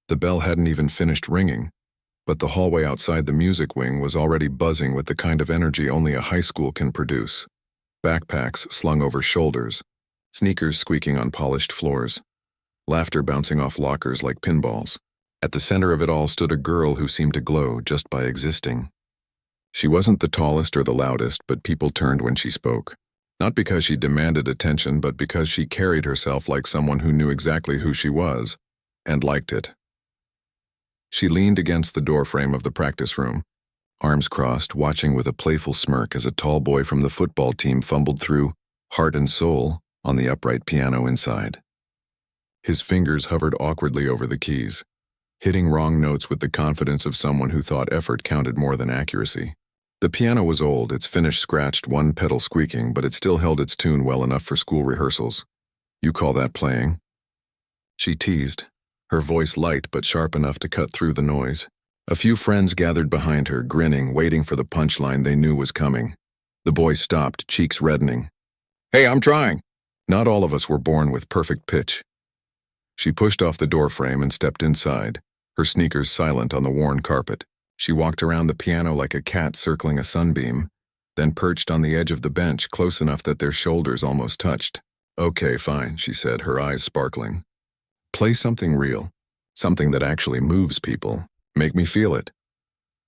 The bell hadn't even finished ringing, but the hallway outside the music wing was already buzzing with the kind of energy only a high school can produce. Backpacks slung over shoulders, sneakers squeaking on polished floors, laughter bouncing off lockers like pinballs. At the center of it all stood a girl who seemed to glow just by existing. She wasn't the tallest or the loudest, but people turned when she spoke. Not because she demanded attention, but because she carried herself like someone who knew exactly who she was, and liked it. She leaned against the doorframe of the practice room, arms crossed, watching with a playful smirk as a tall boy from the football team fumbled through, heart and soul, on the upright piano inside. His fingers hovered awkwardly over the keys, hitting wrong notes with the confidence of someone who thought effort counted more than accuracy. The piano was old, its finish scratched, one pedal squeaking, but it still held its tune well enough for school rehearsals. "You call that playing?" She teased, her voice light but sharp enough to cut through the noise. A few friends gathered behind her, grinning, waiting for the punchline they knew was coming. The boy stopped, cheeks reddening. "Hey, I'm trying." Not all of us were born with perfect pitch. She pushed off the doorframe and stepped inside, her sneakers silent on the worn carpet. She walked around the piano like a cat circling a sunbeam, then perched on the edge of the bench close enough that their shoulders almost touched. "Okay, fine," she said, her eyes sparkling. "Play something real, something that actually moves people. Make me feel it."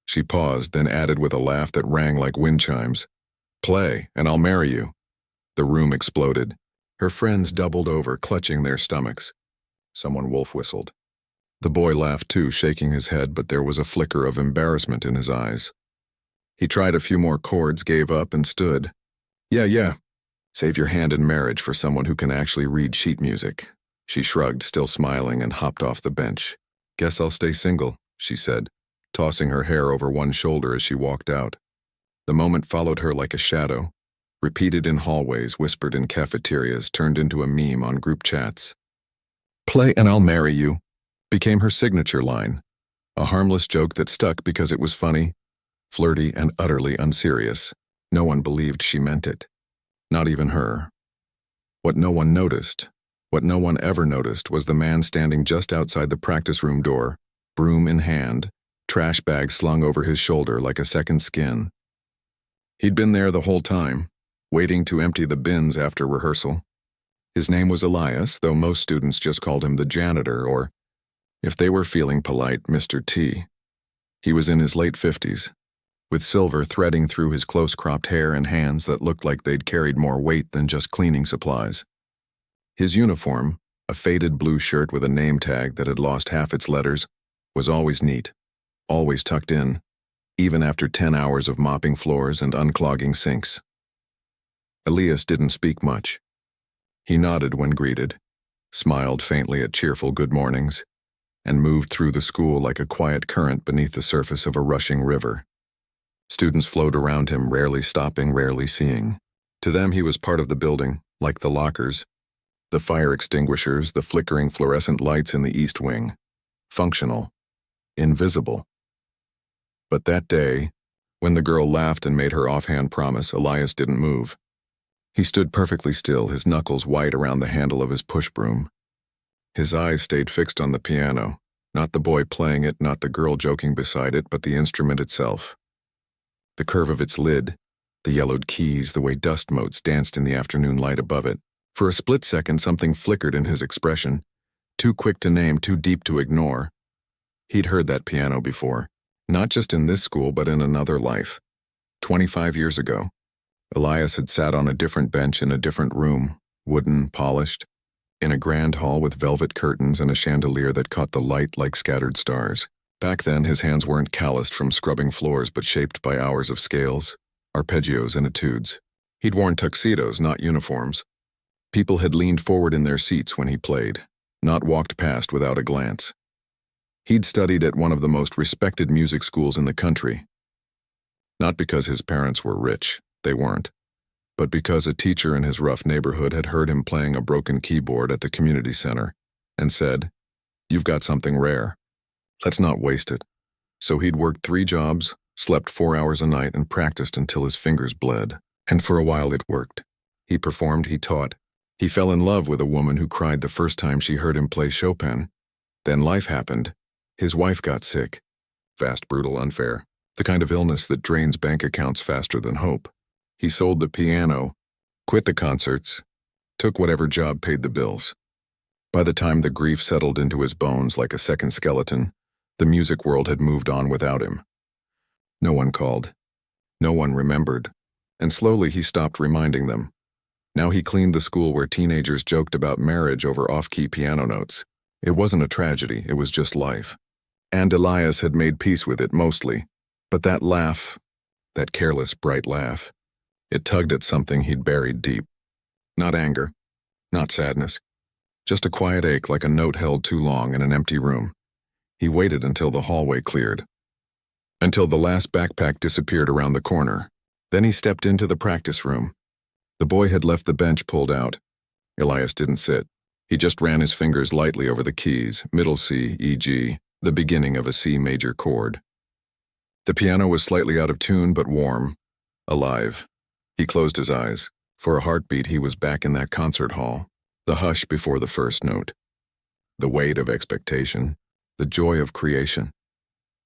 She paused, then added with a laugh that rang like wind chimes, "Play, and I'll marry you." The room exploded. Her friends doubled over, clutching their stomachs. Someone wolf whistled. The boy laughed too, shaking his head, but there was a flicker of embarrassment in his eyes. He tried a few more chords, gave up, and stood. Yeah. Save your hand in marriage for someone who can actually read sheet music." She shrugged, still smiling, and hopped off the bench. "Guess I'll stay single," she said, tossing her hair over one shoulder as she walked out. The moment followed her like a shadow, repeated in hallways, whispered in cafeterias, turned into a meme on group chats. "Play and I'll marry you" became her signature line, a harmless joke that stuck because it was funny, flirty, and utterly unserious. No one believed she meant it. Not even her. What no one noticed, what no one ever noticed, was the man standing just outside the practice room door, broom in hand, trash bag slung over his shoulder like a second skin. He'd been there the whole time, waiting to empty the bins after rehearsal. His name was Elias, though most students just called him the janitor, or, if they were feeling polite, Mr. T. He was in his late 50s, with silver threading through his close-cropped hair and hands that looked like they'd carried more weight than just cleaning supplies. His uniform, a faded blue shirt with a name tag that had lost half its letters, was always neat, always tucked in, even after 10 hours of mopping floors and unclogging sinks. Elias didn't speak much. He nodded when greeted, smiled faintly at cheerful good mornings, and moved through the school like a quiet current beneath the surface of a rushing river. Students flowed around him, rarely stopping, rarely seeing. To them he was part of the building, like the lockers, the fire extinguishers, the flickering fluorescent lights in the east wing. Functional. Invisible. But that day, when the girl laughed and made her offhand promise, Elias didn't move. He stood perfectly still, his knuckles white around the handle of his push broom. His eyes stayed fixed on the piano, not the boy playing it, not the girl joking beside it, but the instrument itself. The curve of its lid, the yellowed keys, the way dust motes danced in the afternoon light above it. For a split second, something flickered in his expression, too quick to name, too deep to ignore. He'd heard that piano before, not just in this school, but in another life. 25 years ago, Elias had sat on a different bench in a different room, wooden, polished, in a grand hall with velvet curtains and a chandelier that caught the light like scattered stars. Back then, his hands weren't calloused from scrubbing floors, but shaped by hours of scales, arpeggios, and etudes. He'd worn tuxedos, not uniforms. People had leaned forward in their seats when he played, not walked past without a glance. He'd studied at one of the most respected music schools in the country. Not because his parents were rich, they weren't, but because a teacher in his rough neighborhood had heard him playing a broken keyboard at the community center and said, "You've got something rare. Let's not waste it." So he'd worked 3 jobs, slept 4 hours a night, and practiced until his fingers bled. And for a while it worked. He performed, he taught. He fell in love with a woman who cried the first time she heard him play Chopin. Then life happened, His wife got sick. Fast, brutal, unfair. The kind of illness that drains bank accounts faster than hope. He sold the piano, quit the concerts, took whatever job paid the bills. By the time the grief settled into his bones like a second skeleton, the music world had moved on without him. No one called. No one remembered. And slowly he stopped reminding them. Now he cleaned the school where teenagers joked about marriage over off-key piano notes. It wasn't a tragedy, it was just life. And Elias had made peace with it mostly. But that laugh, that careless, bright laugh, it tugged at something he'd buried deep. Not anger, not sadness, just a quiet ache like a note held too long in an empty room. He waited until the hallway cleared, until the last backpack disappeared around the corner. Then he stepped into the practice room. The boy had left the bench pulled out. Elias didn't sit. He just ran his fingers lightly over the keys, middle C, E, G, the beginning of a C major chord. The piano was slightly out of tune but warm, alive. He closed his eyes. For a heartbeat he was back in that concert hall, the hush before the first note. The weight of expectation, the joy of creation.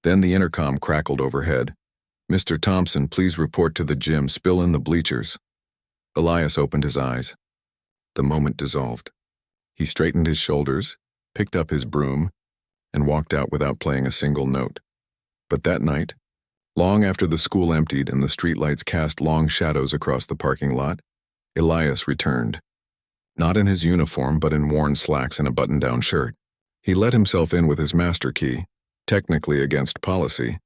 Then the intercom crackled overhead. "Mr. Thompson, please report to the gym, spill in the bleachers." Elias opened his eyes. The moment dissolved. He straightened his shoulders, picked up his broom, and walked out without playing a single note. But that night, long after the school emptied and the streetlights cast long shadows across the parking lot, Elias returned. Not in his uniform, but in worn slacks and a button-down shirt. He let himself in with his master key, technically against policy,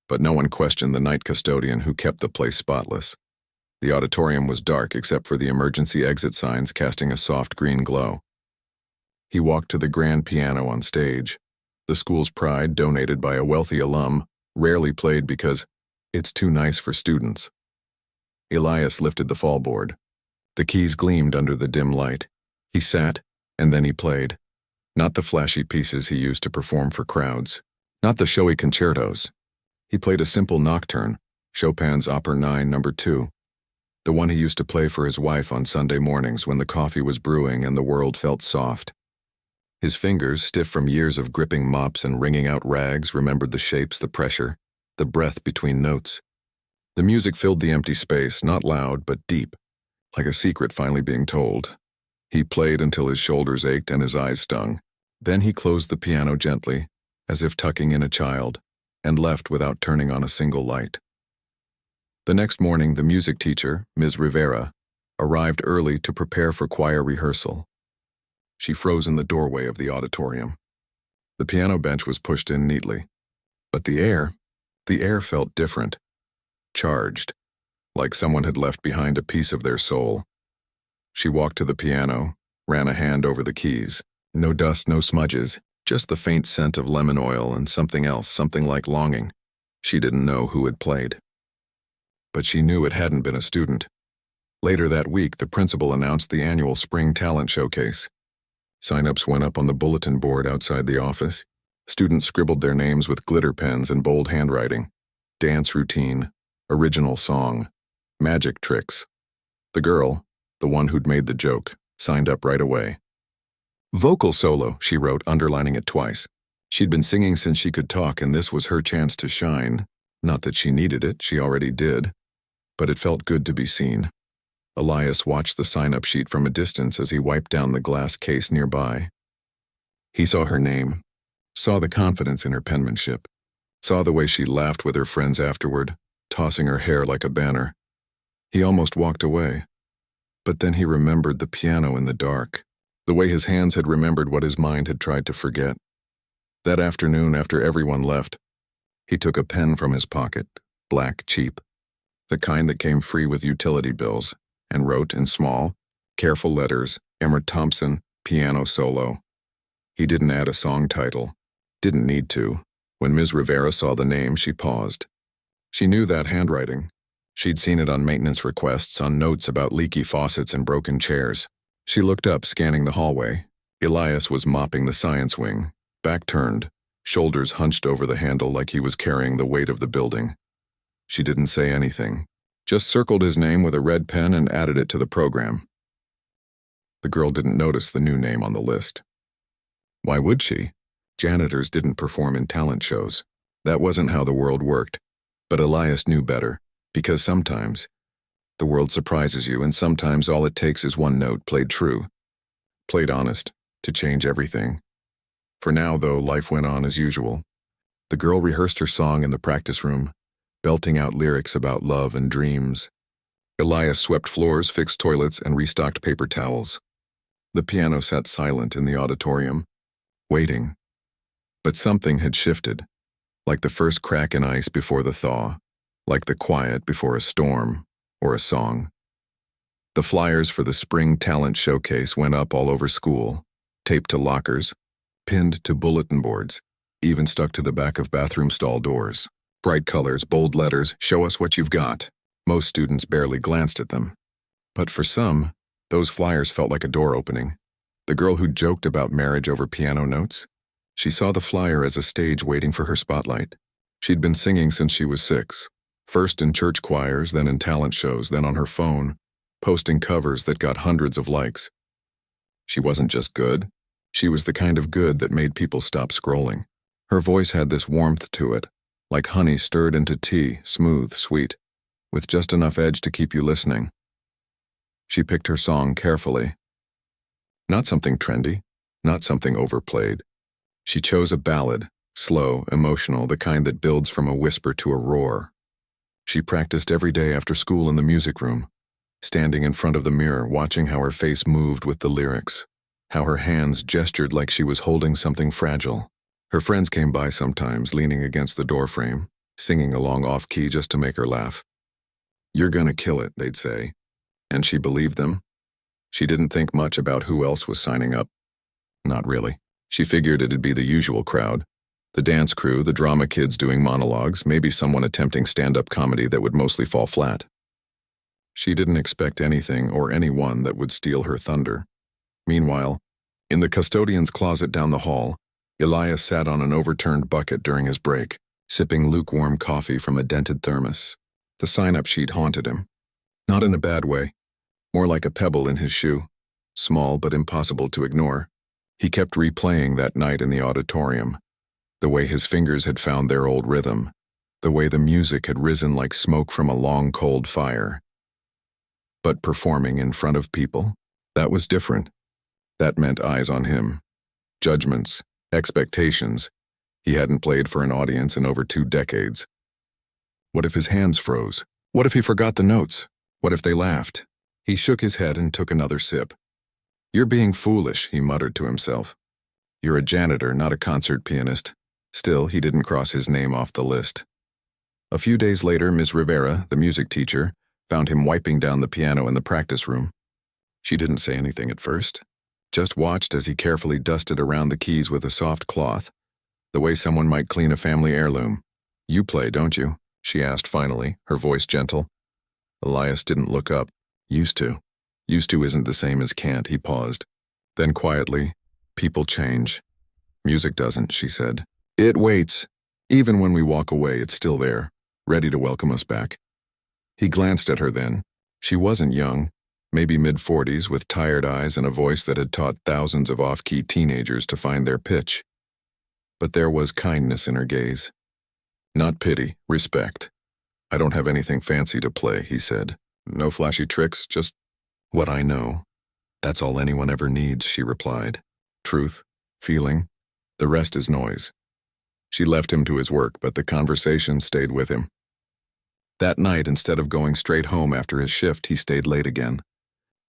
but no one questioned the night custodian who kept the place spotless. The auditorium was dark except for the emergency exit signs casting a soft green glow. He walked to the grand piano on stage, the school's pride donated by a wealthy alum, rarely played because it's too nice for students. Elias lifted the fallboard. The keys gleamed under the dim light. He sat, and then he played. Not the flashy pieces he used to perform for crowds. Not the showy concertos. He played a simple nocturne, Chopin's Opera 9 No. 2. The one he used to play for his wife on Sunday mornings when the coffee was brewing and the world felt soft. His fingers, stiff from years of gripping mops and wringing out rags, remembered the shapes, the pressure, the breath between notes. The music filled the empty space, not loud, but deep, like a secret finally being told. He played until his shoulders ached and his eyes stung. Then he closed the piano gently, as if tucking in a child, and left without turning on a single light. The next morning, the music teacher, Ms. Rivera, arrived early to prepare for choir rehearsal. She froze in the doorway of the auditorium. The piano bench was pushed in neatly. But the air felt different, charged, like someone had left behind a piece of their soul. She walked to the piano, ran a hand over the keys. No dust, no smudges, just the faint scent of lemon oil and something else, something like longing. She didn't know who had played. But she knew it hadn't been a student. Later that week, the principal announced the annual Spring Talent Showcase. Sign-ups went up on the bulletin board outside the office. Students scribbled their names with glitter pens and bold handwriting. Dance routine, original song, magic tricks. The girl, the one who'd made the joke, signed up right away. Vocal solo, she wrote, underlining it twice. She'd been singing since she could talk, and this was her chance to shine. Not that she needed it, she already did. But it felt good to be seen. Elias watched the sign-up sheet from a distance as he wiped down the glass case nearby. He saw her name, saw the confidence in her penmanship, saw the way she laughed with her friends afterward, tossing her hair like a banner. He almost walked away. But then he remembered the piano in the dark, the way his hands had remembered what his mind had tried to forget. That afternoon, after everyone left, he took a pen from his pocket, black, cheap, the kind that came free with utility bills, and wrote in small, careful letters, Emma Thompson, piano solo. He didn't add a song title, didn't need to. When Ms. Rivera saw the name, she paused. She knew that handwriting. She'd seen it on maintenance requests, on notes about leaky faucets and broken chairs. She looked up, scanning the hallway. Elias was mopping the science wing, back turned, shoulders hunched over the handle like he was carrying the weight of the building. She didn't say anything, just circled his name with a red pen and added it to the program. The girl didn't notice the new name on the list. Why would she? Janitors didn't perform in talent shows. That wasn't how the world worked. But Elias knew better, because sometimes the world surprises you, and sometimes all it takes is one note played true, played honest, to change everything. For now, though, life went on as usual. The girl rehearsed her song in the practice room, belting out lyrics about love and dreams. Elias swept floors, fixed toilets, and restocked paper towels. The piano sat silent in the auditorium, waiting. But something had shifted, like the first crack in ice before the thaw, like the quiet before a storm or a song. The flyers for the spring talent showcase went up all over school, taped to lockers, pinned to bulletin boards, even stuck to the back of bathroom stall doors. Bright colors, bold letters, show us what you've got. Most students barely glanced at them. But for some, those flyers felt like a door opening. The girl who joked about marriage over piano notes, she saw the flyer as a stage waiting for her spotlight. She'd been singing since she was 6, first in church choirs, then in talent shows, then on her phone, posting covers that got hundreds of likes. She wasn't just good. She was the kind of good that made people stop scrolling. Her voice had this warmth to it, like honey stirred into tea, smooth, sweet, with just enough edge to keep you listening. She picked her song carefully. Not something trendy, not something overplayed. She chose a ballad, slow, emotional, the kind that builds from a whisper to a roar. She practiced every day after school in the music room, standing in front of the mirror, watching how her face moved with the lyrics, how her hands gestured like she was holding something fragile. Her friends came by sometimes, leaning against the doorframe, singing along off-key just to make her laugh. "You're gonna kill it," they'd say. And she believed them. She didn't think much about who else was signing up. Not really. She figured it'd be the usual crowd. The dance crew, the drama kids doing monologues, maybe someone attempting stand-up comedy that would mostly fall flat. She didn't expect anything or anyone that would steal her thunder. Meanwhile, in the custodian's closet down the hall, Elias sat on an overturned bucket during his break, sipping lukewarm coffee from a dented thermos. The sign-up sheet haunted him. Not in a bad way, more like a pebble in his shoe, small but impossible to ignore. He kept replaying that night in the auditorium, the way his fingers had found their old rhythm, the way the music had risen like smoke from a long, cold fire. But performing in front of people, that was different. That meant eyes on him, judgments, expectations. He hadn't played for an audience in over 2 decades. What if his hands froze? What if he forgot the notes? What if they laughed? He shook his head and took another sip. "You're being foolish," he muttered to himself. "You're a janitor, not a concert pianist." Still, he didn't cross his name off the list. A few days later, Ms. Rivera, the music teacher, found him wiping down the piano in the practice room. She didn't say anything at first, just watched as he carefully dusted around the keys with a soft cloth, the way someone might clean a family heirloom. "You play, don't you?" she asked finally, her voice gentle. Elias didn't look up. "Used to." "Used to isn't the same as can't," he paused. Then quietly, "People change. Music doesn't," she said. "It waits. Even when we walk away, it's still there, ready to welcome us back." He glanced at her then. She wasn't young, maybe mid-40s, with tired eyes and a voice that had taught thousands of off-key teenagers to find their pitch. But there was kindness in her gaze. Not pity, respect. "I don't have anything fancy to play," he said. "No flashy tricks, just what I know." "That's all anyone ever needs," she replied. "Truth, feeling, the rest is noise." She left him to his work, but the conversation stayed with him. That night, instead of going straight home after his shift, he stayed late again.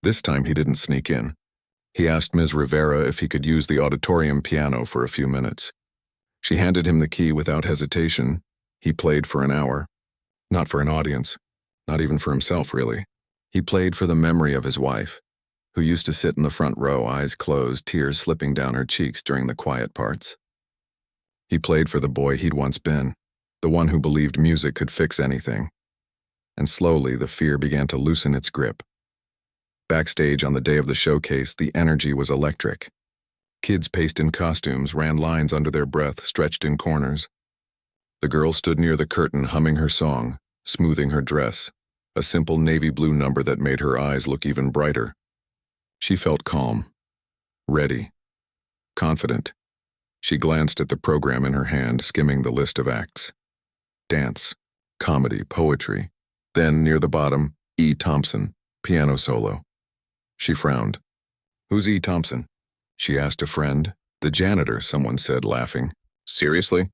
This time he didn't sneak in. He asked Ms. Rivera if he could use the auditorium piano for a few minutes. She handed him the key without hesitation. He played for an hour. Not for an audience. Not even for himself, really. He played for the memory of his wife, who used to sit in the front row, eyes closed, tears slipping down her cheeks during the quiet parts. He played for the boy he'd once been, the one who believed music could fix anything. And slowly, the fear began to loosen its grip. Backstage on the day of the showcase, the energy was electric. Kids paced in costumes, ran lines under their breath, stretched in corners. The girl stood near the curtain humming her song, smoothing her dress, a simple navy blue number that made her eyes look even brighter. She felt calm, ready, confident. She glanced at the program in her hand, skimming the list of acts. Dance, comedy, poetry. Then, near the bottom, E. Thompson, piano solo. She frowned. "Who's E. Thompson?" she asked a friend. "The janitor," someone said, laughing. "Seriously?"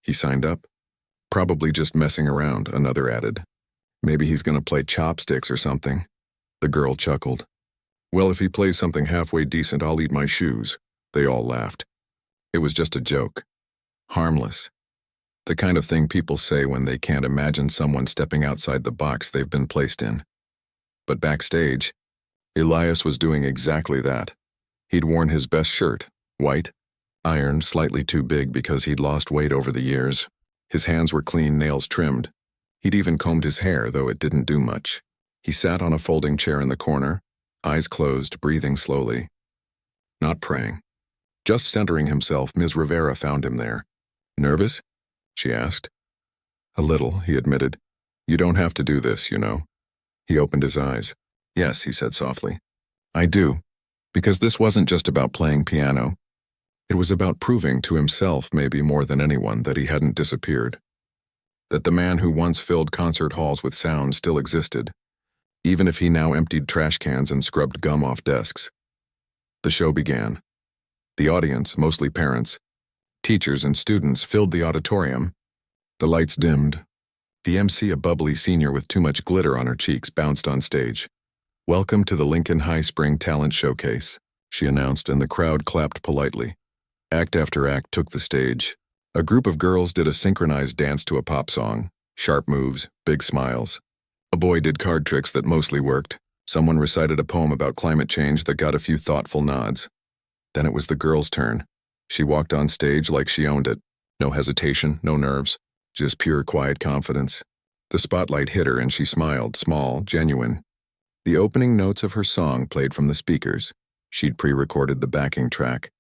"He signed up." "Probably just messing around," another added. "Maybe he's going to play chopsticks or something." The girl chuckled. "Well, if he plays something halfway decent, I'll eat my shoes." They all laughed. It was just a joke. Harmless. The kind of thing people say when they can't imagine someone stepping outside the box they've been placed in. But backstage, Elias was doing exactly that. He'd worn his best shirt, white, ironed slightly too big because he'd lost weight over the years. His hands were clean, nails trimmed. He'd even combed his hair, though it didn't do much. He sat on a folding chair in the corner, eyes closed, breathing slowly. Not praying. Just centering himself. Ms. Rivera found him there. "Nervous?" she asked. "A little," he admitted. "You don't have to do this, you know." He opened his eyes. "Yes," he said softly. "I do. Because this wasn't just about playing piano. It was about proving to himself, maybe more than anyone, that he hadn't disappeared. That the man who once filled concert halls with sound still existed, even if he now emptied trash cans and scrubbed gum off desks. The show began. The audience, mostly parents, teachers and students, filled the auditorium. The lights dimmed. The MC, a bubbly senior with too much glitter on her cheeks, bounced on stage. "Welcome to the Lincoln High Spring Talent Showcase," she announced, and the crowd clapped politely. Act after act took the stage. A group of girls did a synchronized dance to a pop song. Sharp moves, big smiles. A boy did card tricks that mostly worked. Someone recited a poem about climate change that got a few thoughtful nods. Then it was the girl's turn. She walked on stage like she owned it. No hesitation, no nerves, just pure quiet confidence. The spotlight hit her and she smiled, small, genuine. The opening notes of her song played from the speakers. She'd pre-recorded the backing track.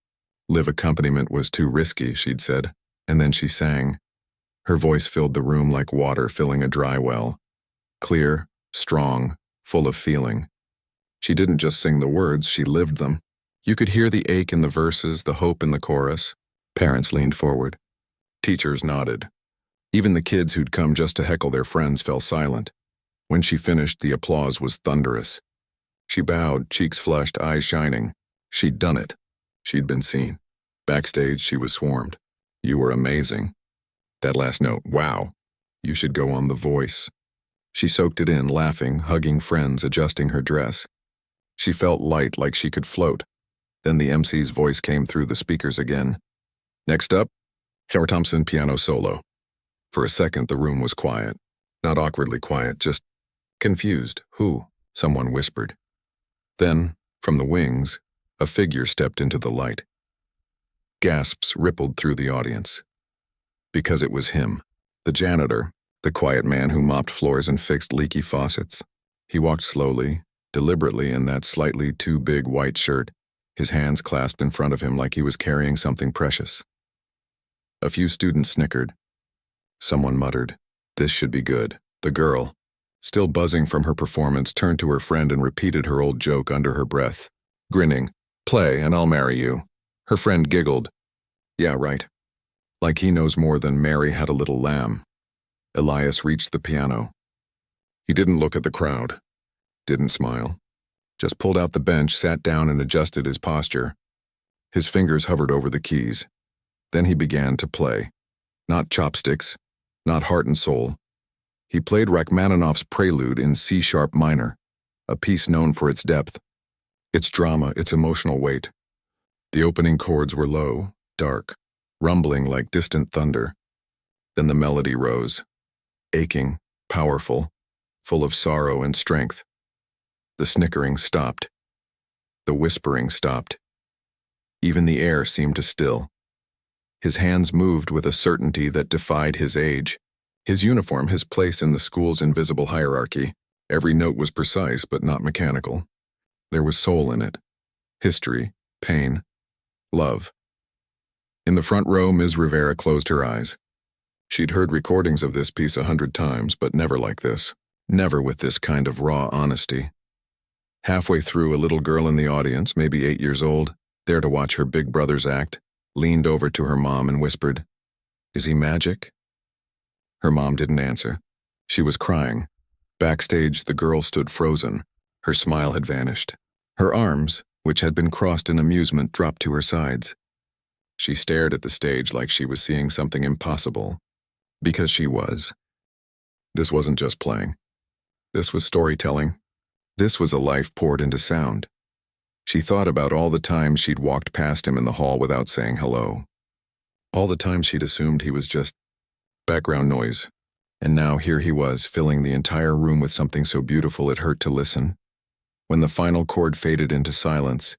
Live accompaniment was too risky, she'd said, and then she sang. Her voice filled the room like water filling a dry well. Clear, strong, full of feeling. She didn't just sing the words, she lived them. You could hear the ache in the verses, the hope in the chorus. Parents leaned forward. Teachers nodded. Even the kids who'd come just to heckle their friends fell silent. When she finished, the applause was thunderous. She bowed, cheeks flushed, eyes shining. She'd done it. She'd been seen. Backstage, she was swarmed. "You were amazing." That last note, wow. You should go on The Voice. She soaked it in, laughing, hugging friends, adjusting her dress. She felt light, like she could float. Then the MC's voice came through the speakers again. "Next up, Herr Thompson piano solo." For a second, the room was quiet. Not awkwardly quiet, just confused. "Who?" someone whispered. Then, from the wings, a figure stepped into the light. Gasps rippled through the audience. Because it was him, the janitor, the quiet man who mopped floors and fixed leaky faucets. He walked slowly, deliberately in that slightly too big white shirt, his hands clasped in front of him like he was carrying something precious. A few students snickered. Someone muttered, "This should be good." The girl, still buzzing from her performance, turned to her friend and repeated her old joke under her breath, grinning, "Play and I'll marry you." Her friend giggled. "Yeah, right." Like he knows more than Mary had a little lamb. Elias reached the piano. He didn't look at the crowd. Didn't smile. Just pulled out the bench, sat down and adjusted his posture. His fingers hovered over the keys. Then he began to play. Not chopsticks, not heart and soul. He played Rachmaninoff's Prelude in C-sharp minor, a piece known for its depth, its drama, its emotional weight. The opening chords were low, dark, rumbling like distant thunder. Then the melody rose, aching, powerful, full of sorrow and strength. The snickering stopped. The whispering stopped. Even the air seemed to still. His hands moved with a certainty that defied his age. His uniform, his place in the school's invisible hierarchy. Every note was precise but not mechanical. There was soul in it. History, pain, love. In the front row, Ms. Rivera closed her eyes. She'd heard recordings of this piece 100 times, but never like this. Never with this kind of raw honesty. Halfway through, a little girl in the audience, maybe 8 years old, there to watch her big brothers act, leaned over to her mom and whispered, "Is he magic?" Her mom didn't answer. She was crying. Backstage, the girl stood frozen. Her smile had vanished. Her arms, which had been crossed in amusement, dropped to her sides. She stared at the stage like she was seeing something impossible. Because she was. This wasn't just playing. This was storytelling. This was a life poured into sound. She thought about all the times she'd walked past him in the hall without saying hello. All the times she'd assumed he was just background noise. And now here he was, filling the entire room with something so beautiful it hurt to listen. When the final chord faded into silence,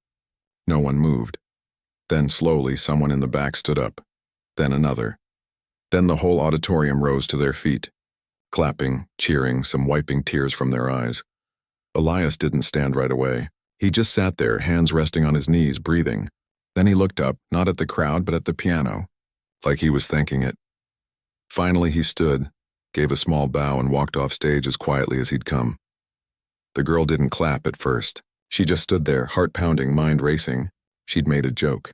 no one moved. Then slowly someone in the back stood up. Then another. Then the whole auditorium rose to their feet. Clapping, cheering, some wiping tears from their eyes. Elias didn't stand right away. He just sat there, hands resting on his knees, breathing. Then he looked up, not at the crowd but at the piano, like he was thanking it. Finally he stood, gave a small bow and walked off stage as quietly as he'd come. The girl didn't clap at first. She just stood there, heart pounding, mind racing. She'd made a joke.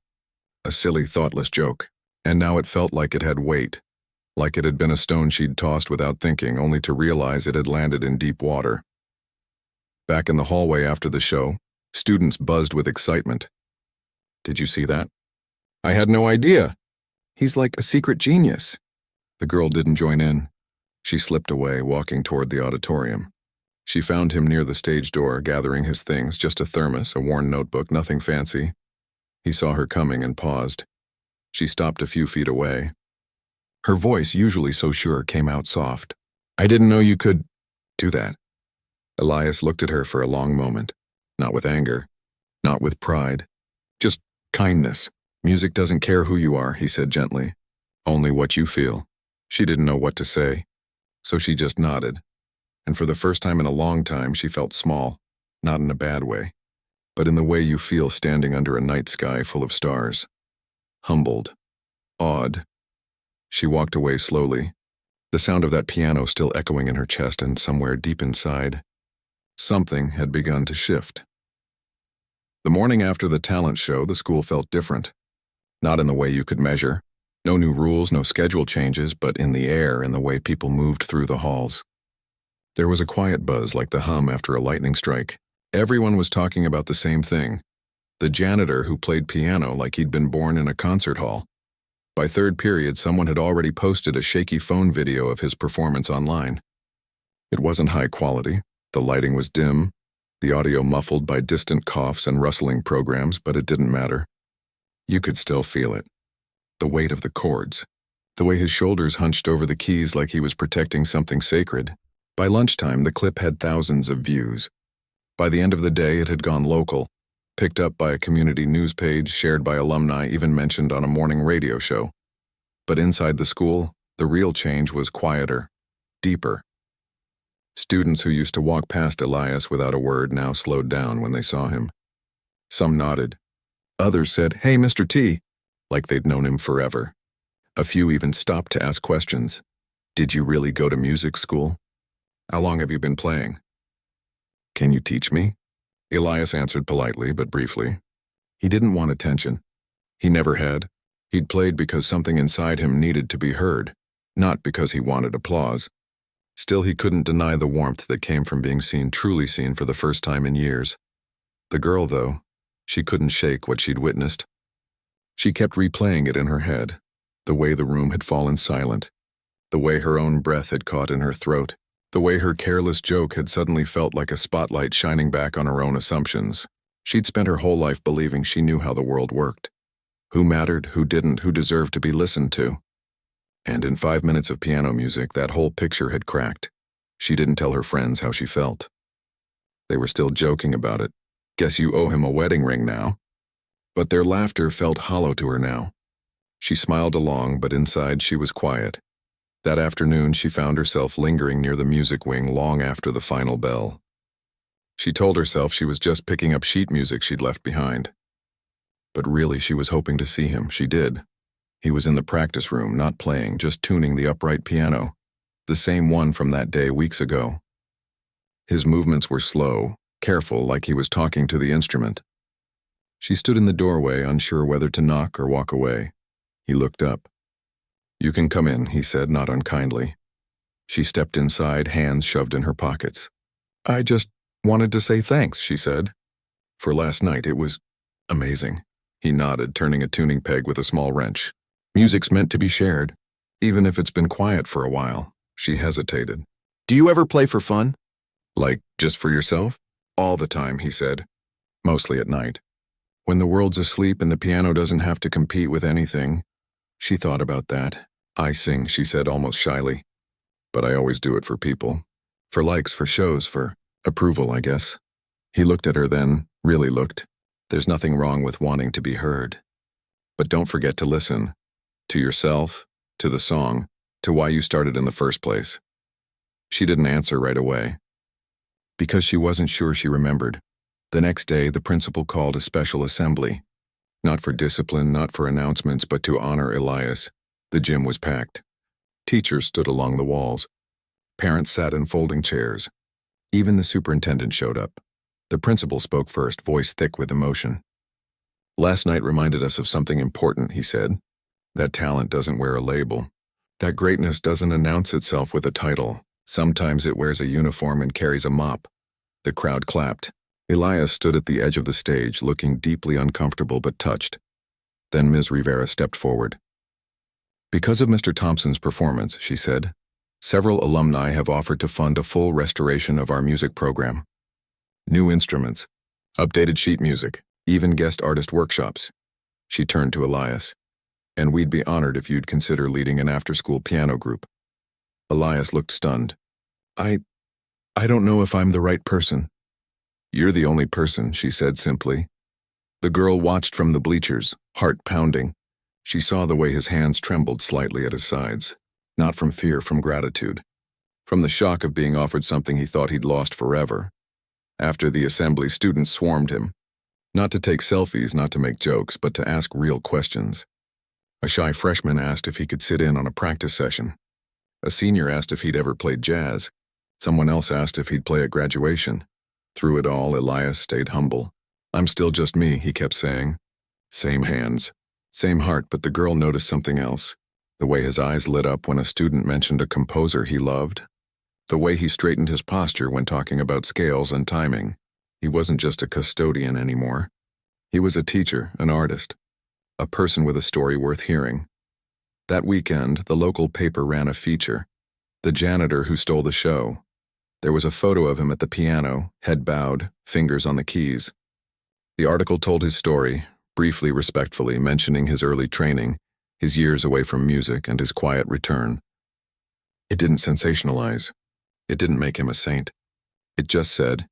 A silly, thoughtless joke. And now it felt like it had weight. Like it had been a stone she'd tossed without thinking, only to realize it had landed in deep water. Back in the hallway after the show, students buzzed with excitement. "Did you see that?" "I had no idea. He's like a secret genius." The girl didn't join in. She slipped away, walking toward the auditorium. She found him near the stage door, gathering his things, just a thermos, a worn notebook, nothing fancy. He saw her coming and paused. She stopped a few feet away. Her voice, usually so sure, came out soft. "I didn't know you could do that." Elias looked at her for a long moment. Not with anger. Not with pride. Just kindness. "Music doesn't care who you are," he said gently. "Only what you feel." She didn't know what to say, so she just nodded. And for the first time in a long time, she felt small. Not in a bad way, but in the way you feel standing under a night sky full of stars. Humbled. Awed. She walked away slowly, the sound of that piano still echoing in her chest, and somewhere deep inside, something had begun to shift. The morning after the talent show, the school felt different. Not in the way you could measure. No new rules, no schedule changes, but in the air, in the way people moved through the halls. There was a quiet buzz like the hum after a lightning strike. Everyone was talking about the same thing. The janitor who played piano like he'd been born in a concert hall. By third period, someone had already posted a shaky phone video of his performance online. It wasn't high quality. The lighting was dim, the audio muffled by distant coughs and rustling programs, but it didn't matter. You could still feel it. The weight of the chords. The way his shoulders hunched over the keys like he was protecting something sacred. By lunchtime, the clip had thousands of views. By the end of the day, it had gone local. Picked up by a community news page, shared by alumni, even mentioned on a morning radio show. But inside the school, the real change was quieter, deeper. Students who used to walk past Elias without a word now slowed down when they saw him. Some nodded. Others said, "Hey, Mr. T," like they'd known him forever. A few even stopped to ask questions. "Did you really go to music school? How long have you been playing? Can you teach me?" Elias answered politely but briefly. He didn't want attention. He never had. He'd played because something inside him needed to be heard, not because he wanted applause. Still, he couldn't deny the warmth that came from being seen, truly seen for the first time in years. The girl, though, she couldn't shake what she'd witnessed. She kept replaying it in her head, the way the room had fallen silent, the way her own breath had caught in her throat, the way her careless joke had suddenly felt like a spotlight shining back on her own assumptions. She'd spent her whole life believing she knew how the world worked. Who mattered, who didn't, who deserved to be listened to. And in 5 minutes of piano music, that whole picture had cracked. She didn't tell her friends how she felt. They were still joking about it. "Guess you owe him a wedding ring now." But their laughter felt hollow to her now. She smiled along, but inside she was quiet. That afternoon, she found herself lingering near the music wing long after the final bell. She told herself she was just picking up sheet music she'd left behind. But really, she was hoping to see him. She did. He was in the practice room, not playing, just tuning the upright piano, the same one from that day weeks ago. His movements were slow, careful, like he was talking to the instrument. She stood in the doorway, unsure whether to knock or walk away. He looked up. "You can come in," he said, not unkindly. She stepped inside, hands shoved in her pockets. "I just wanted to say thanks," she said. "For last night, it was amazing." He nodded, turning a tuning peg with a small wrench. "Music's meant to be shared, even if it's been quiet for a while." She hesitated. "Do you ever play for fun?" "Like, just for yourself?" "All the time," he said. "Mostly at night. When the world's asleep and the piano doesn't have to compete with anything." She thought about that. "I sing," she said almost shyly. "But I always do it for people. For likes, for shows, for approval, I guess." He looked at her then, really looked. "There's nothing wrong with wanting to be heard. But don't forget to listen. To yourself, to the song, to why you started in the first place." She didn't answer right away, because she wasn't sure she remembered. The next day, the principal called a special assembly. Not for discipline, not for announcements, but to honor Elias. The gym was packed. Teachers stood along the walls. Parents sat in folding chairs. Even the superintendent showed up. The principal spoke first, voice thick with emotion. "Last night reminded us of something important," he said. "That talent doesn't wear a label. That greatness doesn't announce itself with a title. Sometimes it wears a uniform and carries a mop." The crowd clapped. Elias stood at the edge of the stage, looking deeply uncomfortable but touched. Then Ms. Rivera stepped forward. "Because of Mr. Thompson's performance," she said, "several alumni have offered to fund a full restoration of our music program. New instruments, updated sheet music, even guest artist workshops." She turned to Elias. "And we'd be honored if you'd consider leading an after-school piano group." Elias looked stunned. I don't know if I'm the right person." "You're the only person," she said simply. The girl watched from the bleachers, heart pounding. She saw the way his hands trembled slightly at his sides. Not from fear, from gratitude. From the shock of being offered something he thought he'd lost forever. After the assembly, students swarmed him. Not to take selfies, not to make jokes, but to ask real questions. A shy freshman asked if he could sit in on a practice session. A senior asked if he'd ever played jazz. Someone else asked if he'd play at graduation. Through it all, Elias stayed humble. "I'm still just me," he kept saying. Same hands, same heart, but the girl noticed something else. The way his eyes lit up when a student mentioned a composer he loved. The way he straightened his posture when talking about scales and timing. He wasn't just a custodian anymore. He was a teacher, an artist. A person with a story worth hearing. That weekend, the local paper ran a feature. The janitor who stole the show. There was a photo of him at the piano, head bowed, fingers on the keys. The article told his story, briefly, respectfully, mentioning his early training, his years away from music, and his quiet return. It didn't sensationalize. It didn't make him a saint. It just said,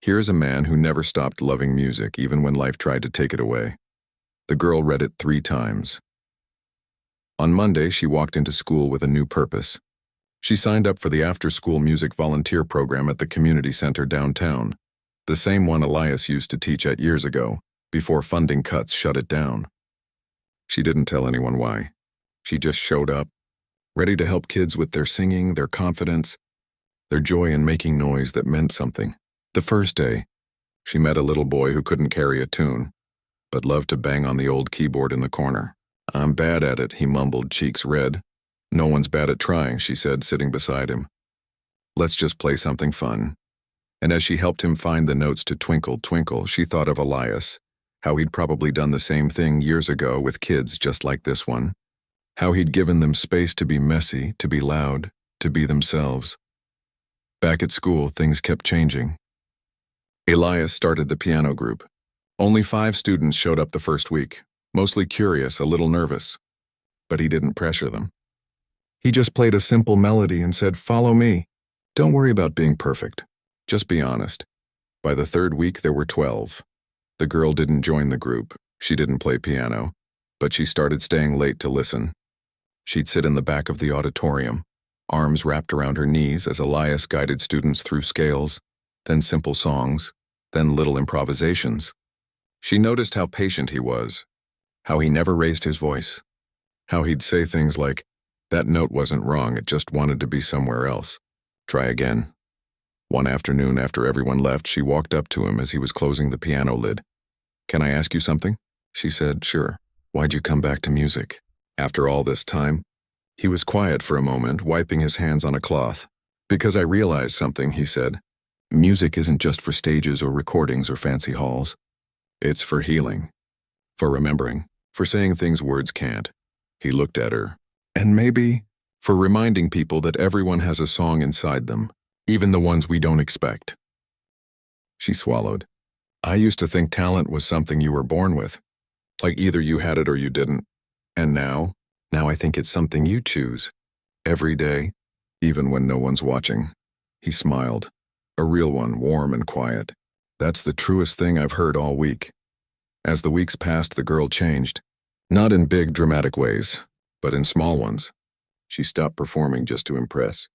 "Here's a man who never stopped loving music, even when life tried to take it away." The girl read it 3 times. On Monday, she walked into school with a new purpose. She signed up for the after-school music volunteer program at the community center downtown, the same one Elias used to teach at years ago, before funding cuts shut it down. She didn't tell anyone why. She just showed up, ready to help kids with their singing, their confidence, their joy in making noise that meant something. The first day, she met a little boy who couldn't carry a tune, but loved to bang on the old keyboard in the corner. "I'm bad at it," he mumbled, cheeks red. "No one's bad at trying," she said, sitting beside him. "Let's just play something fun." And as she helped him find the notes to Twinkle, Twinkle, she thought of Elias, how he'd probably done the same thing years ago with kids just like this one, how he'd given them space to be messy, to be loud, to be themselves. Back at school, things kept changing. Elias started the piano group. Only 5 students showed up the first week, mostly curious, a little nervous. But he didn't pressure them. He just played a simple melody and said, "Follow me." Don't worry about being perfect. Just be honest. By the 3rd week, there were 12. The girl didn't join the group. She didn't play piano, but she started staying late to listen. She'd sit in the back of the auditorium, arms wrapped around her knees as Elias guided students through scales, then simple songs, then little improvisations. She noticed how patient he was, how he never raised his voice, how he'd say things like, "That note wasn't wrong, it just wanted to be somewhere else. Try again." One afternoon after everyone left, she walked up to him as he was closing the piano lid. "Can I ask you something?" She said, "Sure." "Why'd you come back to music?" After all this time, he was quiet for a moment, wiping his hands on a cloth. "Because I realized something," he said. "Music isn't just for stages or recordings or fancy halls. It's for healing, for remembering, for saying things words can't." He looked at her. "And maybe for reminding people that everyone has a song inside them, even the ones we don't expect." She swallowed. "I used to think talent was something you were born with, like either you had it or you didn't. And now I think it's something you choose, every day, even when no one's watching." He smiled, a real one, warm and quiet. "That's the truest thing I've heard all week." As the weeks passed, the girl changed. Not in big, dramatic ways, but in small ones. She stopped performing just to impress.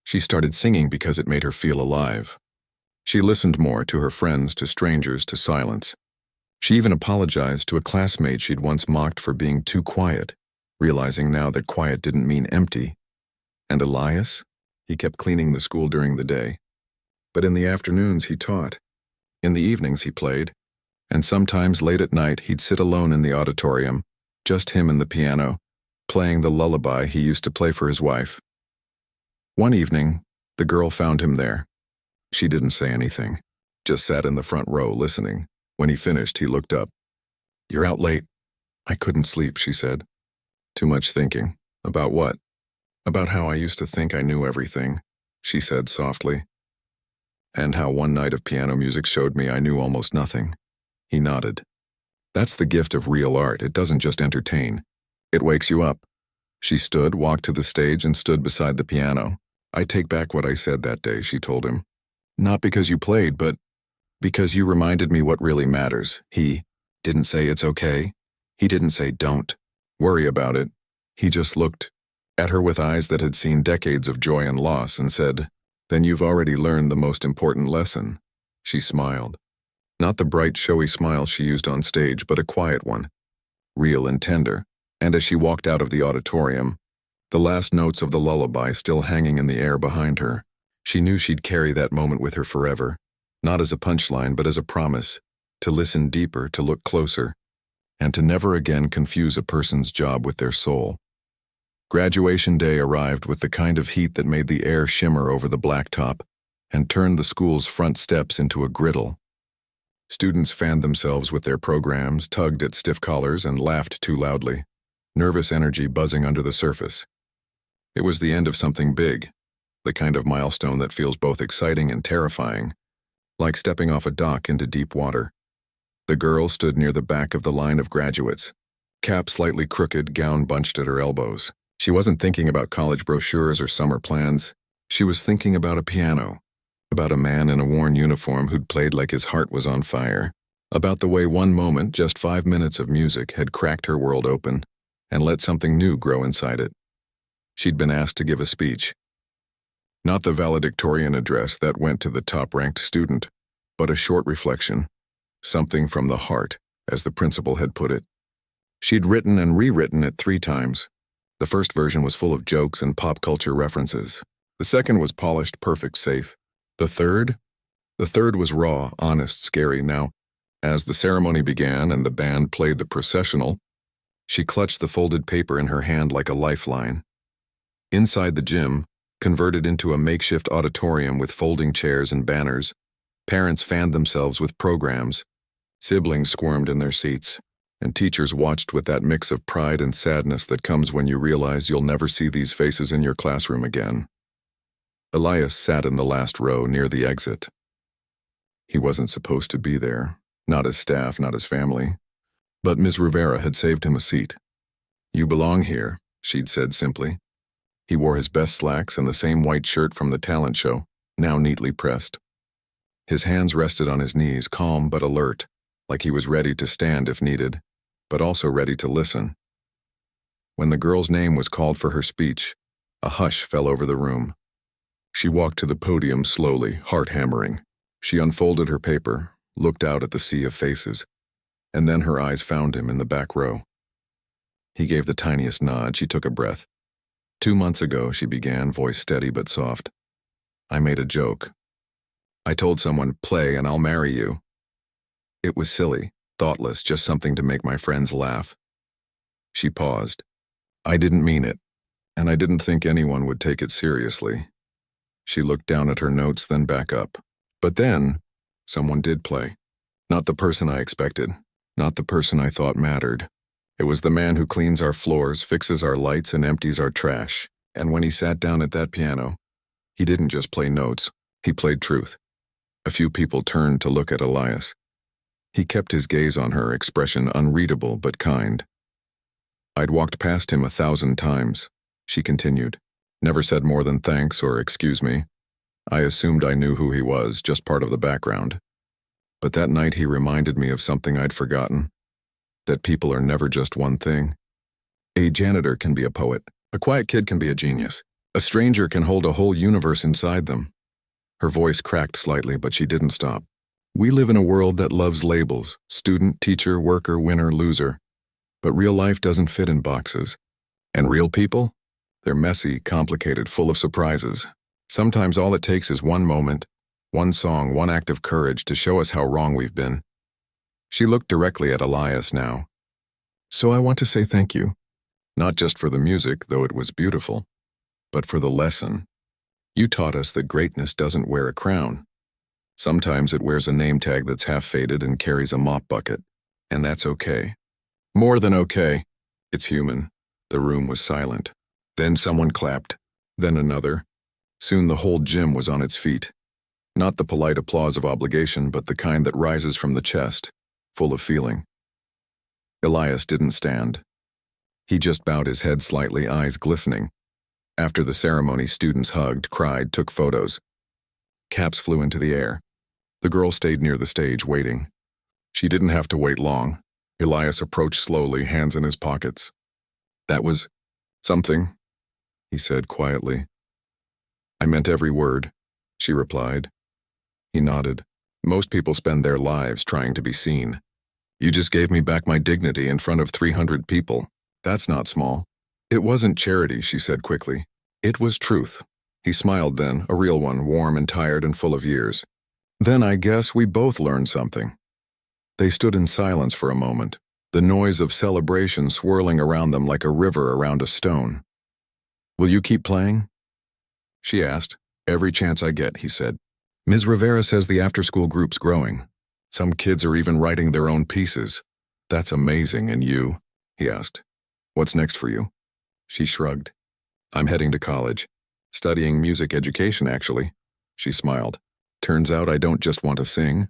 She started singing because it made her feel alive. She listened more to her friends, to strangers, to silence. She even apologized to a classmate she'd once mocked for being too quiet, realizing now that quiet didn't mean empty. And Elias? He kept cleaning the school during the day. But in the afternoons he taught. In the evenings he played. And sometimes late at night he'd sit alone in the auditorium, just him and the piano, playing the lullaby he used to play for his wife. One evening, the girl found him there. She didn't say anything, just sat in the front row listening. When he finished, he looked up. "You're out late." "I couldn't sleep," she said. "Too much thinking." "About what?" "About how I used to think I knew everything," she said softly. "And how one night of piano music showed me I knew almost nothing." He nodded. "That's the gift of real art. It doesn't just entertain. It wakes you up." She stood, walked to the stage, and stood beside the piano. "I take back what I said that day," she told him. "Not because you played, but because you reminded me what really matters." He didn't say it's okay. He didn't say don't worry about it. He just looked at her with eyes that had seen decades of joy and loss and said, "Then you've already learned the most important lesson." She smiled. Not the bright, showy smile she used on stage, but a quiet one, real and tender. And as she walked out of the auditorium, the last notes of the lullaby still hanging in the air behind her, she knew she'd carry that moment with her forever, not as a punchline, but as a promise, to listen deeper, to look closer, and to never again confuse a person's job with their soul. Graduation day arrived with the kind of heat that made the air shimmer over the blacktop and turned the school's front steps into a griddle. Students fanned themselves with their programs, tugged at stiff collars, and laughed too loudly, nervous energy buzzing under the surface. It was the end of something big, the kind of milestone that feels both exciting and terrifying, like stepping off a dock into deep water. The girl stood near the back of the line of graduates, cap slightly crooked, gown bunched at her elbows. She wasn't thinking about college brochures or summer plans. She was thinking about a piano, about a man in a worn uniform who'd played like his heart was on fire, about the way one moment, just 5 minutes of music, had cracked her world open and let something new grow inside it. She'd been asked to give a speech. Not the valedictorian address that went to the top-ranked student, but a short reflection, something from the heart, as the principal had put it. She'd written and rewritten it 3 times. The first version was full of jokes and pop culture references. The second was polished, perfect, safe. The third was raw, honest, scary. Now, as the ceremony began and the band played the processional, she clutched the folded paper in her hand like a lifeline. Inside the gym, converted into a makeshift auditorium with folding chairs and banners, parents fanned themselves with programs, siblings squirmed in their seats, and teachers watched with that mix of pride and sadness that comes when you realize you'll never see these faces in your classroom again. Elias sat in the last row near the exit. He wasn't supposed to be there, not his staff, not his family, but Ms. Rivera had saved him a seat. "You belong here," she'd said simply. He wore his best slacks and the same white shirt from the talent show, now neatly pressed. His hands rested on his knees, calm but alert, like he was ready to stand if needed, but also ready to listen. When the girl's name was called for her speech, a hush fell over the room. She walked to the podium slowly, heart hammering. She unfolded her paper, looked out at the sea of faces, and then her eyes found him in the back row. He gave the tiniest nod. She took a breath. 2 months ago, she began, voice steady but soft. "I made a joke. I told someone, play and I'll marry you. It was silly, thoughtless, just something to make my friends laugh." She paused. I didn't mean it, and I didn't think anyone would take it seriously. She looked down at her notes, then back up. But then, someone did play. Not the person I expected, not the person I thought mattered. It was the man who cleans our floors, fixes our lights, and empties our trash. And when he sat down at that piano, he didn't just play notes, he played truth. A few people turned to look at Elias. He kept his gaze on her, expression unreadable but kind. I'd walked past him 1,000 times, she continued. Never said more than thanks or excuse me. I assumed I knew who he was, just part of the background. But that night he reminded me of something I'd forgotten. That people are never just one thing. A janitor can be a poet. A quiet kid can be a genius. A stranger can hold a whole universe inside them. Her voice cracked slightly, but she didn't stop. We live in a world that loves labels: student, teacher, worker, winner, loser. But real life doesn't fit in boxes. And real people? They're messy, complicated, full of surprises. Sometimes all it takes is one moment, one song, one act of courage to show us how wrong we've been. She looked directly at Elias now. So I want to say thank you. Not just for the music, though it was beautiful, but for the lesson. You taught us that greatness doesn't wear a crown. Sometimes it wears a name tag that's half faded and carries a mop bucket. And that's okay. More than okay. It's human. The room was silent. Then someone clapped. Then another. Soon the whole gym was on its feet. Not the polite applause of obligation, but the kind that rises from the chest, full of feeling. Elias didn't stand. He just bowed his head slightly, eyes glistening. After the ceremony, students hugged, cried, took photos. Caps flew into the air. The girl stayed near the stage, waiting. She didn't have to wait long. Elias approached slowly, hands in his pockets. That was something, he said quietly. I meant every word, she replied. He nodded. Most people spend their lives trying to be seen. You just gave me back my dignity in front of 300 people. That's not small. It wasn't charity, she said quickly. It was truth. He smiled then, a real one, warm and tired and full of years. Then I guess we both learned something. They stood in silence for a moment, the noise of celebration swirling around them like a river around a stone. Will you keep playing? She asked. Every chance I get, he said. Ms. Rivera says the after-school group's growing. Some kids are even writing their own pieces. That's amazing, and you? He asked. What's next for you? She shrugged. I'm heading to college. Studying music education, actually. She smiled. Turns out I don't just want to sing.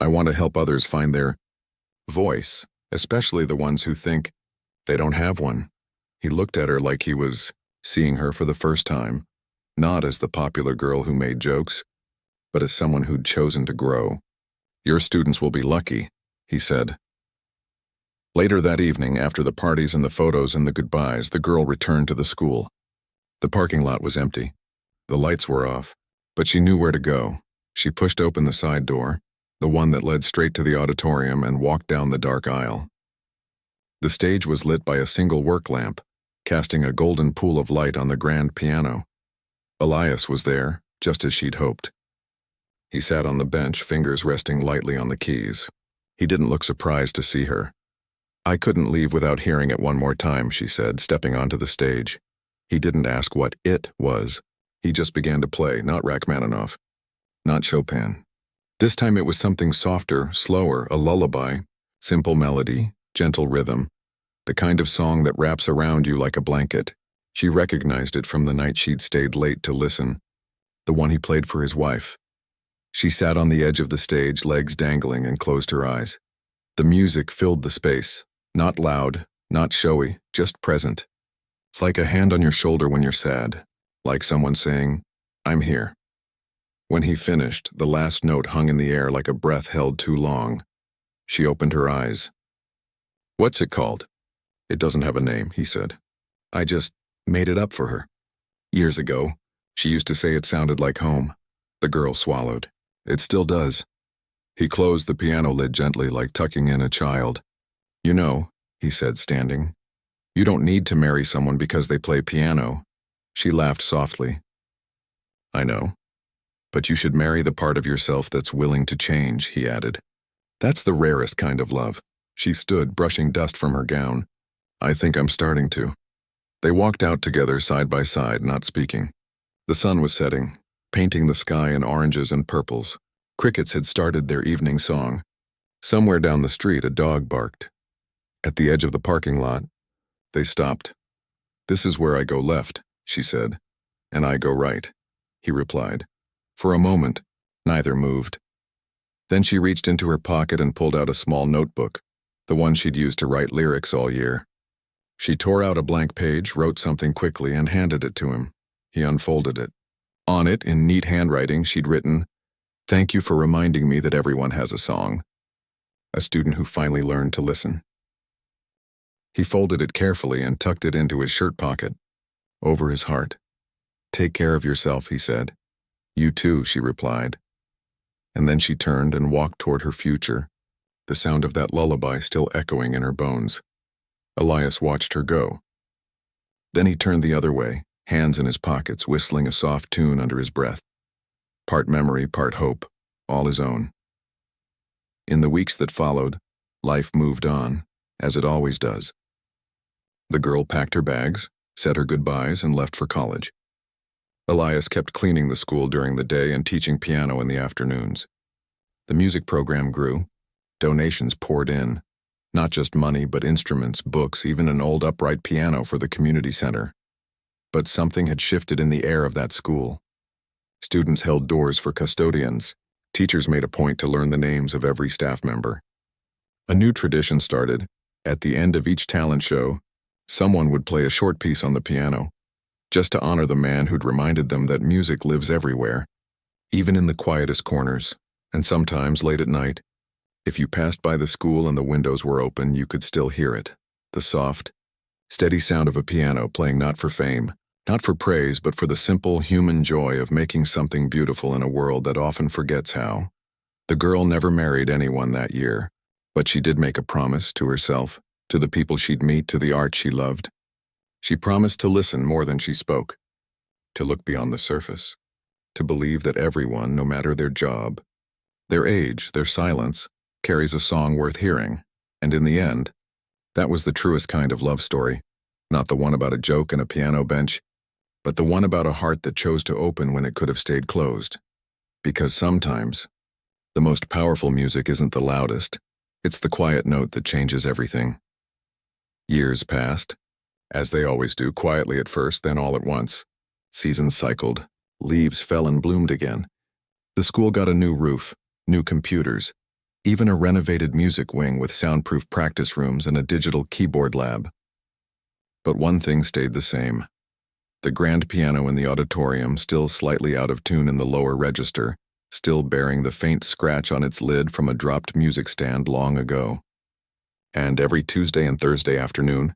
I want to help others find their voice, especially the ones who think they don't have one. He looked at her like he was seeing her for the first time, not as the popular girl who made jokes, but as someone who'd chosen to grow. Your students will be lucky, he said. Later that evening, after the parties and the photos and the goodbyes, the girl returned to the school. The parking lot was empty. The lights were off, but she knew where to go. She pushed open the side door, the one that led straight to the auditorium, and walked down the dark aisle. The stage was lit by a single work lamp, casting a golden pool of light on the grand piano. Elias was there, just as she'd hoped. He sat on the bench, fingers resting lightly on the keys. He didn't look surprised to see her. I couldn't leave without hearing it one more time, she said, stepping onto the stage. He didn't ask what it was. He just began to play, not Rachmaninoff, not Chopin. This time it was something softer, slower, a lullaby, simple melody, gentle rhythm, the kind of song that wraps around you like a blanket. She recognized it from the night she'd stayed late to listen, the one he played for his wife. She sat on the edge of the stage, legs dangling, and closed her eyes. The music filled the space, not loud, not showy, just present. It's like a hand on your shoulder when you're sad, like someone saying, I'm here. When he finished, the last note hung in the air like a breath held too long. She opened her eyes. What's it called? It doesn't have a name, he said. I just made it up for her. Years ago, she used to say it sounded like home. The girl swallowed. It still does. He closed the piano lid gently, like tucking in a child. You know, he said, standing, you don't need to marry someone because they play piano. She laughed softly. I know. But you should marry the part of yourself that's willing to change, he added. That's the rarest kind of love. She stood, brushing dust from her gown. I think I'm starting to. They walked out together side by side, not speaking. The sun was setting, painting the sky in oranges and purples. Crickets had started their evening song. Somewhere down the street, a dog barked. At the edge of the parking lot, they stopped. "This is where I go left," she said. "And I go right," he replied. For a moment, neither moved. Then she reached into her pocket and pulled out a small notebook, the one she'd used to write lyrics all year. She tore out a blank page, wrote something quickly, and handed it to him. He unfolded it. On it, in neat handwriting, she'd written, "Thank you for reminding me that everyone has a song." A student who finally learned to listen. He folded it carefully and tucked it into his shirt pocket, over his heart. "Take care of yourself," he said. "You too," she replied. And then she turned and walked toward her future, the sound of that lullaby still echoing in her bones. Elias watched her go. Then he turned the other way, hands in his pockets, whistling a soft tune under his breath. Part memory, part hope, all his own. In the weeks that followed, life moved on, as it always does. The girl packed her bags, said her goodbyes, and left for college. Elias kept cleaning the school during the day and teaching piano in the afternoons. The music program grew. Donations poured in. Not just money, but instruments, books, even an old upright piano for the community center. But something had shifted in the air of that school. Students held doors for custodians. Teachers made a point to learn the names of every staff member. A new tradition started. At the end of each talent show, someone would play a short piece on the piano, just to honor the man who'd reminded them that music lives everywhere, even in the quietest corners, and sometimes late at night. If you passed by the school and the windows were open, you could still hear it, the soft, steady sound of a piano playing not for fame, not for praise, but for the simple human joy of making something beautiful in a world that often forgets how. The girl never married anyone that year, but she did make a promise to herself, to the people she'd meet, to the art she loved. She promised to listen more than she spoke, to look beyond the surface, to believe that everyone, no matter their job, their age, their silence, carries a song worth hearing, and in the end, that was the truest kind of love story, not the one about a joke and a piano bench, but the one about a heart that chose to open when it could have stayed closed. Because sometimes, the most powerful music isn't the loudest, it's the quiet note that changes everything. Years passed, as they always do, quietly at first, then all at once. Seasons cycled, leaves fell and bloomed again. The school got a new roof, new computers, even a renovated music wing with soundproof practice rooms and a digital keyboard lab. But one thing stayed the same. The grand piano in the auditorium, still slightly out of tune in the lower register, still bearing the faint scratch on its lid from a dropped music stand long ago. And every Tuesday and Thursday afternoon,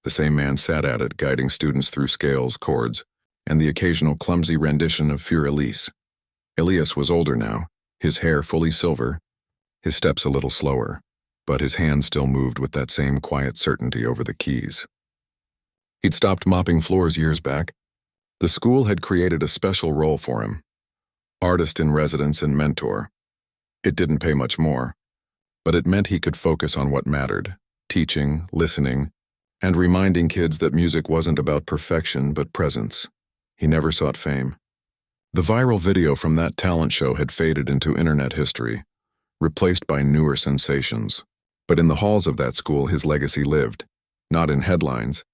the same man sat at it, guiding students through scales, chords, and the occasional clumsy rendition of Für Elise. Elias was older now, his hair fully silver, his steps a little slower, but his hands still moved with that same quiet certainty over the keys. He'd stopped mopping floors years back. The school had created a special role for him, artist in residence and mentor. It didn't pay much more, but it meant he could focus on what mattered, teaching, listening, and reminding kids that music wasn't about perfection but presence. He never sought fame. The viral video from that talent show had faded into internet history, replaced by newer sensations. But in the halls of that school, his legacy lived, not in headlines,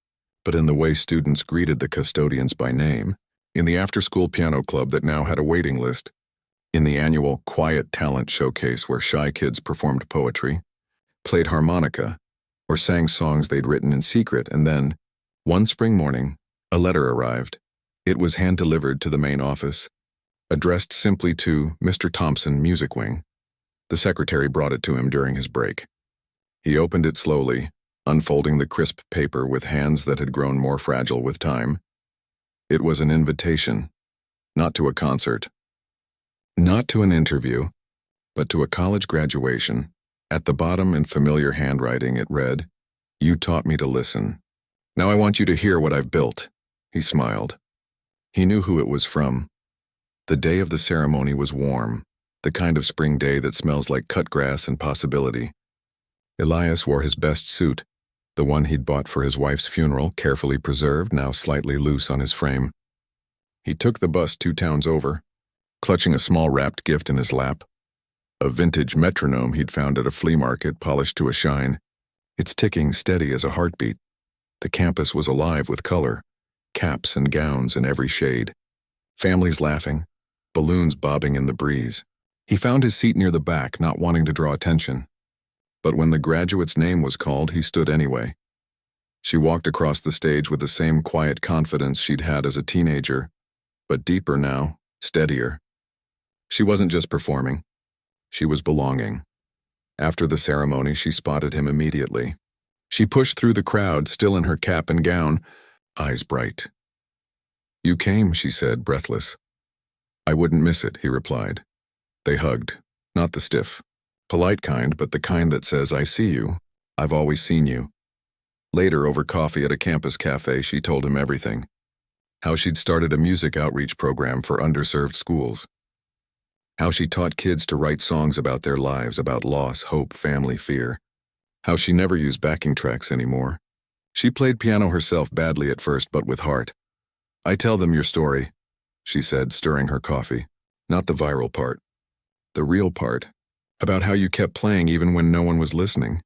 but in the way students greeted the custodians by name, in the after-school piano club that now had a waiting list, in the annual Quiet Talent Showcase where shy kids performed poetry, played harmonica, or sang songs they'd written in secret, and then, one spring morning, a letter arrived. It was hand-delivered to the main office, addressed simply to Mr. Thompson, Music Wing. The secretary brought it to him during his break. He opened it slowly, unfolding the crisp paper with hands that had grown more fragile with time. It was an invitation, not to a concert, not to an interview, but to a college graduation. At the bottom, in familiar handwriting, it read, "You taught me to listen. Now I want you to hear what I've built." He smiled. He knew who it was from. The day of the ceremony was warm, the kind of spring day that smells like cut grass and possibility. Elias wore his best suit, The one he'd bought for his wife's funeral, carefully preserved, now slightly loose on his frame. He took the bus 2 towns over, clutching a small wrapped gift in his lap. A vintage metronome he'd found at a flea market, polished to a shine, its ticking steady as a heartbeat. The campus was alive with color, caps and gowns in every shade. Families laughing, balloons bobbing in the breeze. He found his seat near the back, not wanting to draw attention. But when the graduate's name was called, he stood anyway. She walked across the stage with the same quiet confidence she'd had as a teenager, but deeper now, steadier. She wasn't just performing. She was belonging. After the ceremony, she spotted him immediately. She pushed through the crowd, still in her cap and gown, eyes bright. "You came," she said, breathless. "I wouldn't miss it," he replied. They hugged, not the stiff, polite kind, but the kind that says, "I see you. I've always seen you." Later, over coffee at a campus cafe, she told him everything. How she'd started a music outreach program for underserved schools. How she taught kids to write songs about their lives, about loss, hope, family, fear. How she never used backing tracks anymore. She played piano herself badly at first, but with heart. "I tell them your story," she said, stirring her coffee. "Not the viral part. The real part. About how you kept playing even when no one was listening."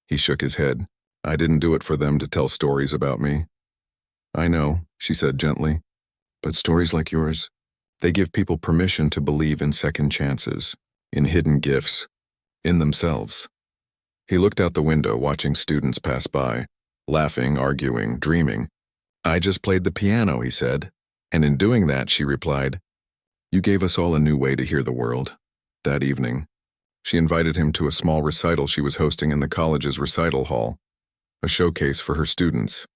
He shook his head. "I didn't do it for them to tell stories about me." "I know," she said gently. "But stories like yours, they give people permission to believe in second chances, in hidden gifts, in themselves." He looked out the window, watching students pass by, laughing, arguing, dreaming. "I just played the piano," he said. "And in doing that," she replied, "you gave us all a new way to hear the world." That evening, she invited him to a small recital she was hosting in the college's recital hall, a showcase for her students,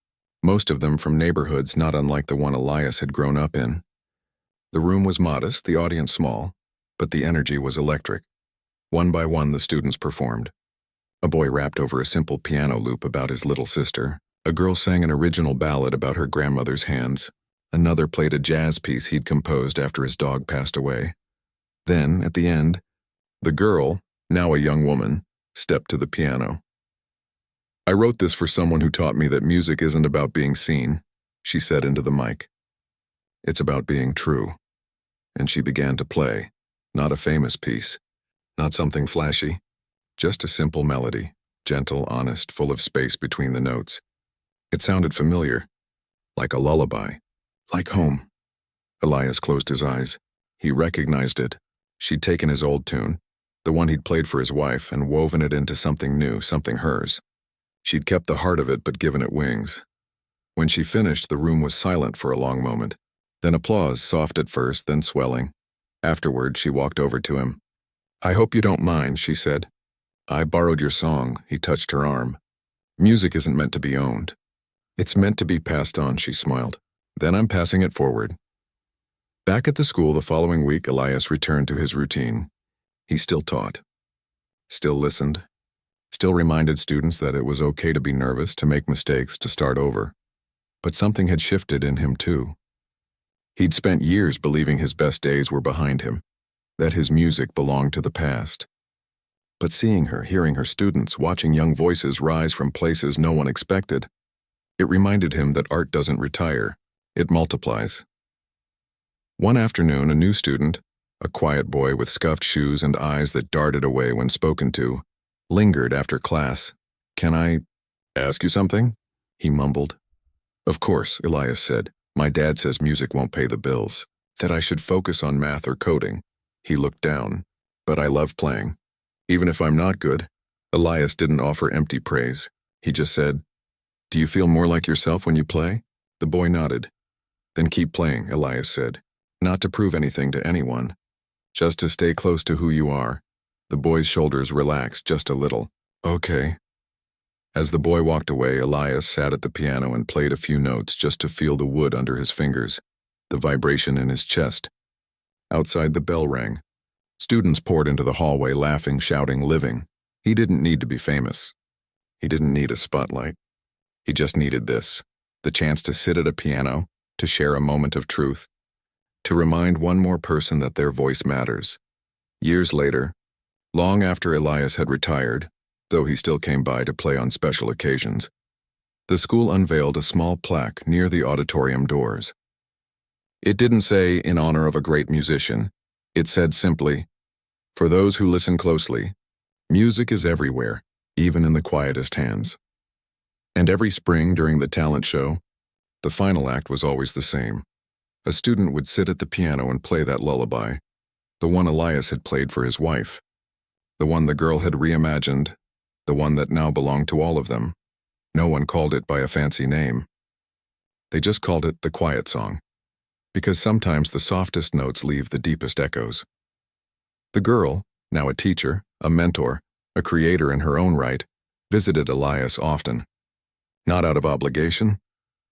most of them from neighborhoods not unlike the one Elias had grown up in. The room was modest, the audience small, but the energy was electric. One by one, the students performed. A boy rapped over a simple piano loop about his little sister. A girl sang an original ballad about her grandmother's hands. Another played a jazz piece he'd composed after his dog passed away. Then, at the end, the girl, now a young woman, stepped to the piano. "I wrote this for someone who taught me that music isn't about being seen," she said into the mic. "It's about being true." And she began to play, not a famous piece, not something flashy, just a simple melody, gentle, honest, full of space between the notes. It sounded familiar, like a lullaby, like home. Elias closed his eyes. He recognized it. She'd taken his old tune, the one he'd played for his wife, and woven it into something new, something hers. She'd kept the heart of it but given it wings. When she finished, the room was silent for a long moment. Then applause, soft at first, then swelling. Afterward, she walked over to him. "I hope you don't mind," she said. "I borrowed your song." He touched her arm. "Music isn't meant to be owned. It's meant to be passed on," she smiled. "Then I'm passing it forward." Back at the school the following week, Elias returned to his routine. He still taught, still listened, still reminded students that it was okay to be nervous, to make mistakes, to start over. But something had shifted in him too. He'd spent years believing his best days were behind him, that his music belonged to the past. But seeing her, hearing her students, watching young voices rise from places no one expected, it reminded him that art doesn't retire, it multiplies. One afternoon, a new student, a quiet boy with scuffed shoes and eyes that darted away when spoken to, lingered after class. "Can I ask you something?" he mumbled. "Of course," Elias said. "My dad says music won't pay the bills, that I should focus on math or coding." He looked down. "But I love playing. Even if I'm not good." Elias didn't offer empty praise. He just said, "Do you feel more like yourself when you play?" The boy nodded. "Then keep playing," Elias said. "Not to prove anything to anyone, just to stay close to who you are." The boy's shoulders relaxed just a little. "Okay." As the boy walked away, Elias sat at the piano and played a few notes just to feel the wood under his fingers, the vibration in his chest. Outside, the bell rang. Students poured into the hallway, laughing, shouting, living. He didn't need to be famous. He didn't need a spotlight. He just needed this, the chance to sit at a piano, to share a moment of truth, to remind one more person that their voice matters. Years later, long after Elias had retired, though he still came by to play on special occasions, The school unveiled a small plaque near the auditorium doors. It didn't say, "In honor of a great musician." It said simply, "For those who listen closely, music is everywhere, even in the quietest hands." And every spring during the talent show, the final act was always the same. A student would sit at the piano and play that lullaby, the one Elias had played for his wife, the one the girl had reimagined, the one that now belonged to all of them. No one called it by a fancy name. They just called it the quiet song, because sometimes the softest notes leave the deepest echoes. The girl, now a teacher, a mentor, a creator in her own right, visited Elias often. Not out of obligation,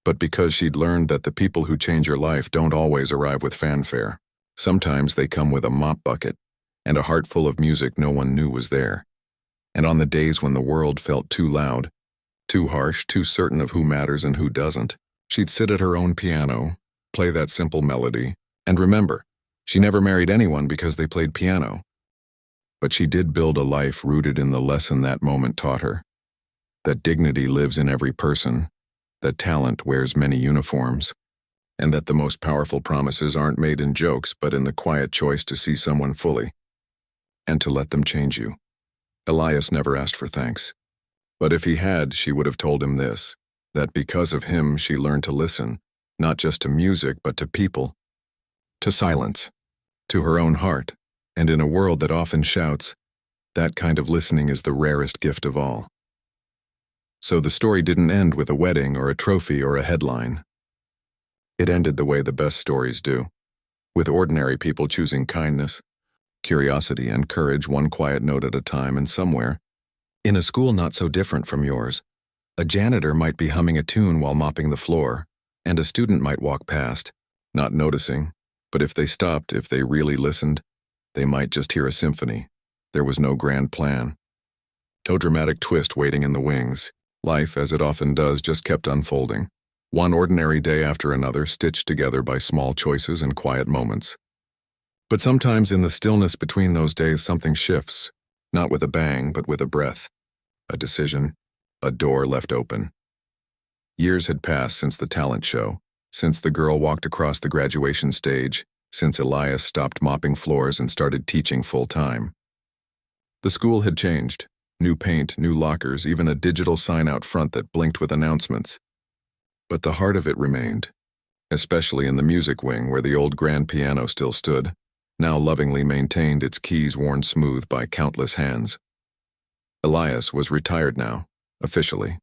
but because she'd learned that the people who change your life don't always arrive with fanfare. Sometimes they come with a mop bucket and a heart full of music no one knew was there. And on the days when the world felt too loud, too harsh, too certain of who matters and who doesn't, she'd sit at her own piano, play that simple melody, and remember, she never married anyone because they played piano. But she did build a life rooted in the lesson that moment taught her. That dignity lives in every person, that talent wears many uniforms, and that the most powerful promises aren't made in jokes but in the quiet choice to see someone fully, and to let them change you. Elias never asked for thanks. But if he had, she would have told him this, that because of him she learned to listen, not just to music but to people, to silence, to her own heart, and in a world that often shouts, that kind of listening is the rarest gift of all. So the story didn't end with a wedding or a trophy or a headline. It ended the way the best stories do, with ordinary people choosing kindness, curiosity, and courage one quiet note at a time, and somewhere, in a school not so different from yours, a janitor might be humming a tune while mopping the floor, and a student might walk past, not noticing, but if they stopped, if they really listened, they might just hear a symphony. There was no grand plan, no dramatic twist waiting in the wings. Life, as it often does, just kept unfolding, one ordinary day after another, stitched together by small choices and quiet moments. But sometimes in the stillness between those days something shifts, not with a bang but with a breath, a decision, a door left open. Years had passed since the talent show, since the girl walked across the graduation stage, since Elias stopped mopping floors and started teaching full-time. The school had changed. New paint, new lockers, even a digital sign out front that blinked with announcements. But the heart of it remained, especially in the music wing where the old grand piano still stood, now lovingly maintained, its keys worn smooth by countless hands. Elias was retired now, officially.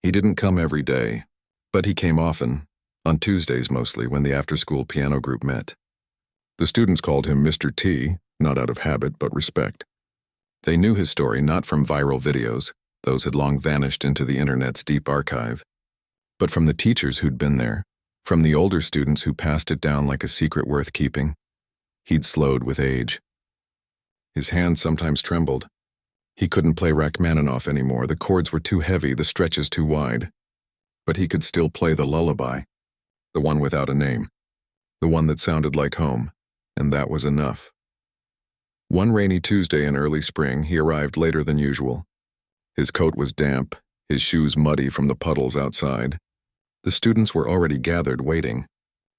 He didn't come every day, but he came often, on Tuesdays mostly when the after-school piano group met. The students called him Mr. T, not out of habit but respect. They knew his story not from viral videos, those had long vanished into the internet's deep archive, but from the teachers who'd been there, from the older students who passed it down like a secret worth keeping. He'd slowed with age. His hands sometimes trembled. He couldn't play Rachmaninoff anymore, the chords were too heavy, the stretches too wide. But he could still play the lullaby, the one without a name, the one that sounded like home, and that was enough. One rainy Tuesday in early spring, he arrived later than usual. His coat was damp, his shoes muddy from the puddles outside. The students were already gathered waiting,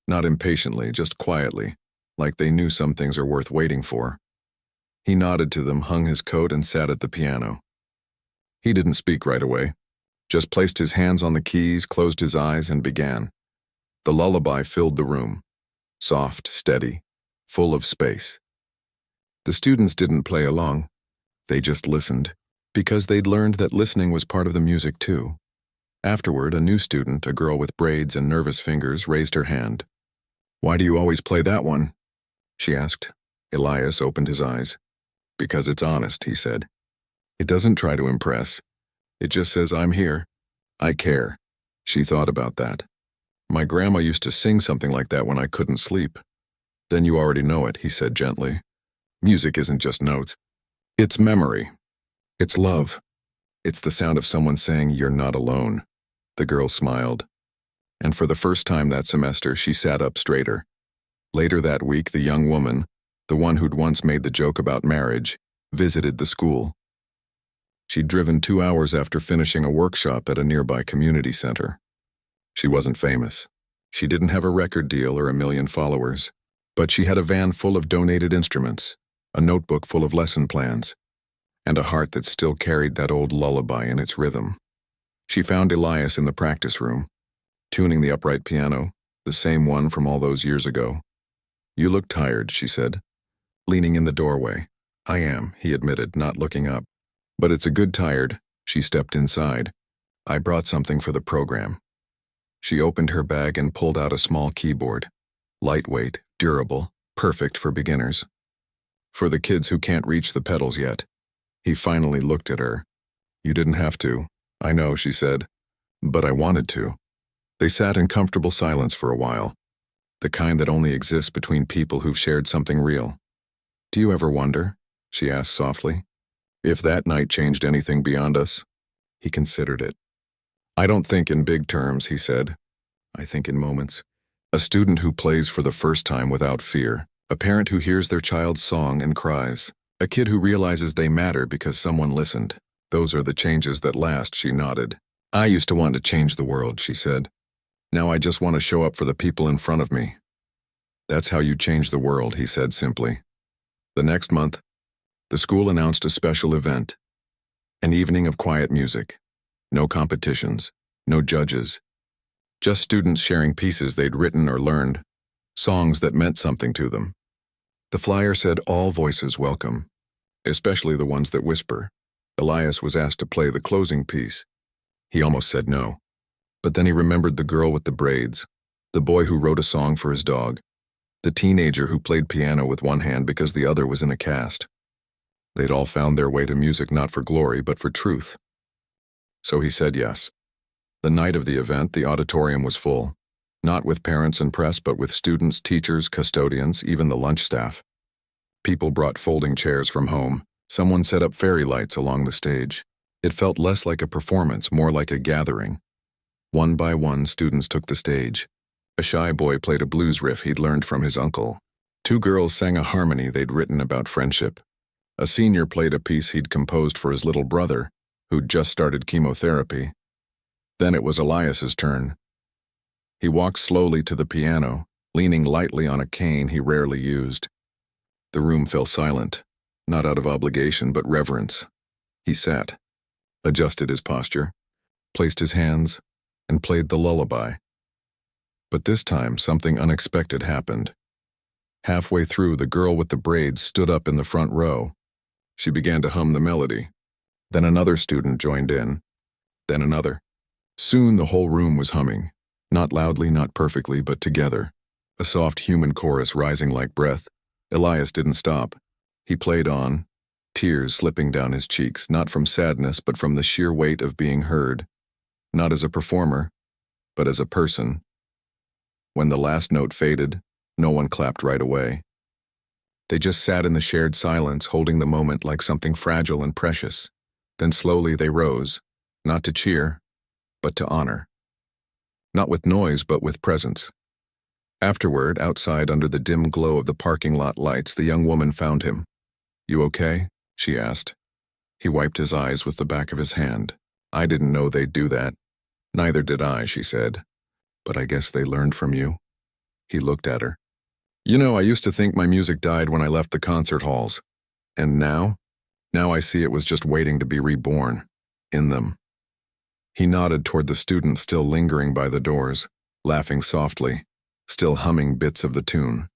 not impatiently, just quietly, like they knew some things are worth waiting for. He nodded to them, hung his coat, and sat at the piano. He didn't speak right away, just placed his hands on the keys, closed his eyes, and began. The lullaby filled the room, soft, steady, full of space. The students didn't play along. They just listened, because they'd learned that listening was part of the music too. Afterward, a new student, a girl with braids and nervous fingers, raised her hand. "Why do you always play that one?" she asked. Elias opened his eyes. "Because it's honest," he said. "It doesn't try to impress. It just says I'm here. I care." She thought about that. "My grandma used to sing something like that when I couldn't sleep." "Then you already know it," he said gently. "Music isn't just notes. It's memory. It's love. It's the sound of someone saying you're not alone." The girl smiled. And for the first time that semester, she sat up straighter. Later that week, the young woman, the one who'd once made the joke about marriage, visited the school. She'd driven 2 hours after finishing a workshop at a nearby community center. She wasn't famous. She didn't have a record deal or 1 million followers, but she had a van full of donated instruments, a notebook full of lesson plans, and a heart that still carried that old lullaby in its rhythm. She found Elias in the practice room, tuning the upright piano, the same one from all those years ago. "You look tired," she said, leaning in the doorway. "I am," he admitted, not looking up. "But it's a good tired." She stepped inside. "I brought something for the program." She opened her bag and pulled out a small keyboard. Lightweight, durable, perfect for beginners. For the kids who can't reach the pedals yet. He finally looked at her. "You didn't have to." "I know," she said. "But I wanted to." They sat in comfortable silence for a while, the kind that only exists between people who've shared something real. "Do you ever wonder," she asked softly, "if that night changed anything beyond us?" He considered it. "I don't think in big terms," he said. "I think in moments. A student who plays for the first time without fear. A parent who hears their child's song and cries. A kid who realizes they matter because someone listened. Those are the changes that last," she nodded. "I used to want to change the world," she said. "Now I just want to show up for the people in front of me." "That's how you change the world," he said simply. The next month, the school announced a special event. An evening of quiet music. No competitions, no judges. Just students sharing pieces they'd written or learned, songs that meant something to them. The flyer said all voices welcome, especially the ones that whisper. Elias was asked to play the closing piece. He almost said no. But then he remembered the girl with the braids, the boy who wrote a song for his dog, the teenager who played piano with one hand because the other was in a cast. They'd all found their way to music not for glory, but for truth. So he said yes. The night of the event, the auditorium was full, not with parents and press, but with students, teachers, custodians, even the lunch staff. People brought folding chairs from home. Someone set up fairy lights along the stage. It felt less like a performance, more like a gathering. One by one, students took the stage. A shy boy played a blues riff he'd learned from his uncle. 2 girls sang a harmony they'd written about friendship. A senior played a piece he'd composed for his little brother, who'd just started chemotherapy. Then it was Elias's turn. He walked slowly to the piano, leaning lightly on a cane he rarely used. The room fell silent, not out of obligation but reverence. He sat, adjusted his posture, placed his hands, and played the lullaby. But this time something unexpected happened. Halfway through, the girl with the braids stood up in the front row. She began to hum the melody. Then another student joined in. Then another. Soon the whole room was humming, not loudly, not perfectly, but together. A soft human chorus rising like breath. Elias didn't stop. He played on, tears slipping down his cheeks, not from sadness, but from the sheer weight of being heard. Not as a performer, but as a person. When the last note faded, no one clapped right away. They just sat in the shared silence, holding the moment like something fragile and precious. Then slowly they rose, not to cheer, but to honor. Not with noise, but with presence. Afterward, outside under the dim glow of the parking lot lights, the young woman found him. "You okay?" she asked. He wiped his eyes with the back of his hand. "I didn't know they'd do that." "Neither did I," she said. "But I guess they learned from you." He looked at her. "You know, I used to think my music died when I left the concert halls. And now? Now I see it was just waiting to be reborn. In them." He nodded toward the students still lingering by the doors, laughing softly, still humming bits of the tune.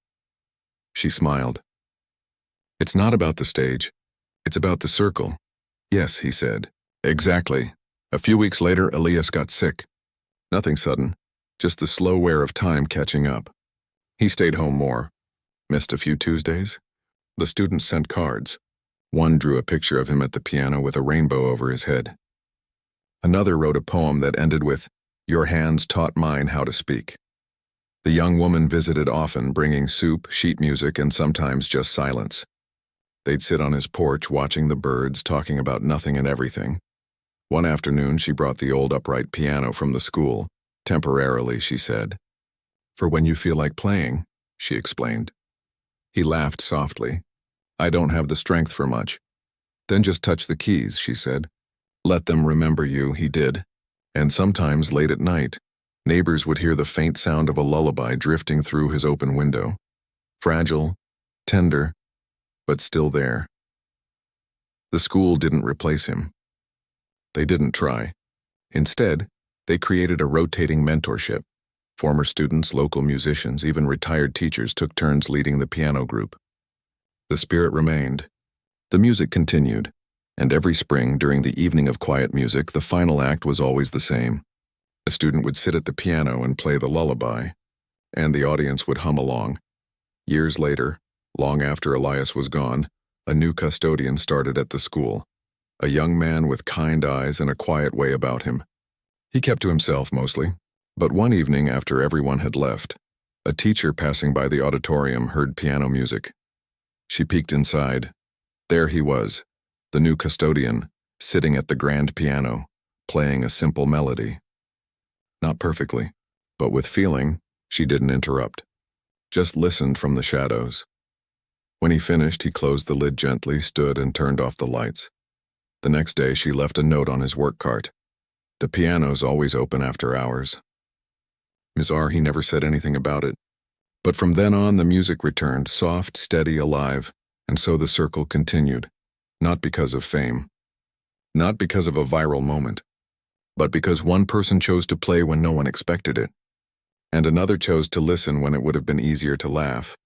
She smiled. "It's not about the stage. It's about the circle." "Yes," he said. "Exactly." A few weeks later, Elias got sick. Nothing sudden, just the slow wear of time catching up. He stayed home more. Missed a few Tuesdays. The students sent cards. One drew a picture of him at the piano with a rainbow over his head. Another wrote a poem that ended with, "Your hands taught mine how to speak." The young woman visited often, bringing soup, sheet music, and sometimes just silence. They'd sit on his porch watching the birds, talking about nothing and everything. One afternoon, she brought the old upright piano from the school. "Temporarily," she said. "For when you feel like playing," she explained. He laughed softly. "I don't have the strength for much." "Then just touch the keys," she said. Let them remember you, he did. And sometimes late at night, neighbors would hear the faint sound of a lullaby drifting through his open window. Fragile, tender, but still there. The school didn't replace him. They didn't try. Instead, they created a rotating mentorship. Former students, local musicians, even retired teachers took turns leading the piano group. The spirit remained. The music continued, and every spring during the evening of quiet music, the final act was always the same. A student would sit at the piano and play the lullaby, and the audience would hum along. Years later, long after Elias was gone, a new custodian started at the school, a young man with kind eyes and a quiet way about him. He kept to himself mostly, but one evening after everyone had left, a teacher passing by the auditorium heard piano music. She peeked inside. There he was, the new custodian, sitting at the grand piano, playing a simple melody. Not perfectly, but with feeling, she didn't interrupt. Just listened from the shadows. When he finished, he closed the lid gently, stood and turned off the lights. The next day, she left a note on his work cart. The piano's always open after hours. Mizar, he never said anything about it. But from then on, the music returned, soft, steady, alive, and so the circle continued, not because of fame, not because of a viral moment, but because one person chose to play when no one expected it, and another chose to listen when it would have been easier to laugh.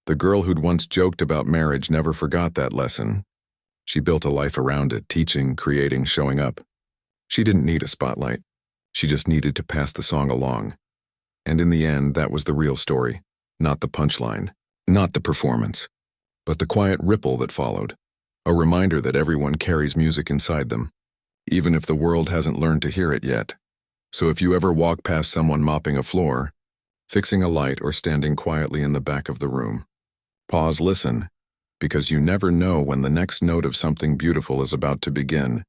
The girl who'd once joked about marriage never forgot that lesson. She built a life around it, teaching, creating, showing up. She didn't need a spotlight. She just needed to pass the song along. And in the end, that was the real story, not the punchline, not the performance, but the quiet ripple that followed, a reminder that everyone carries music inside them, even if the world hasn't learned to hear it yet. So if you ever walk past someone mopping a floor, fixing a light, or standing quietly in the back of the room, pause, listen, because you never know when the next note of something beautiful is about to begin.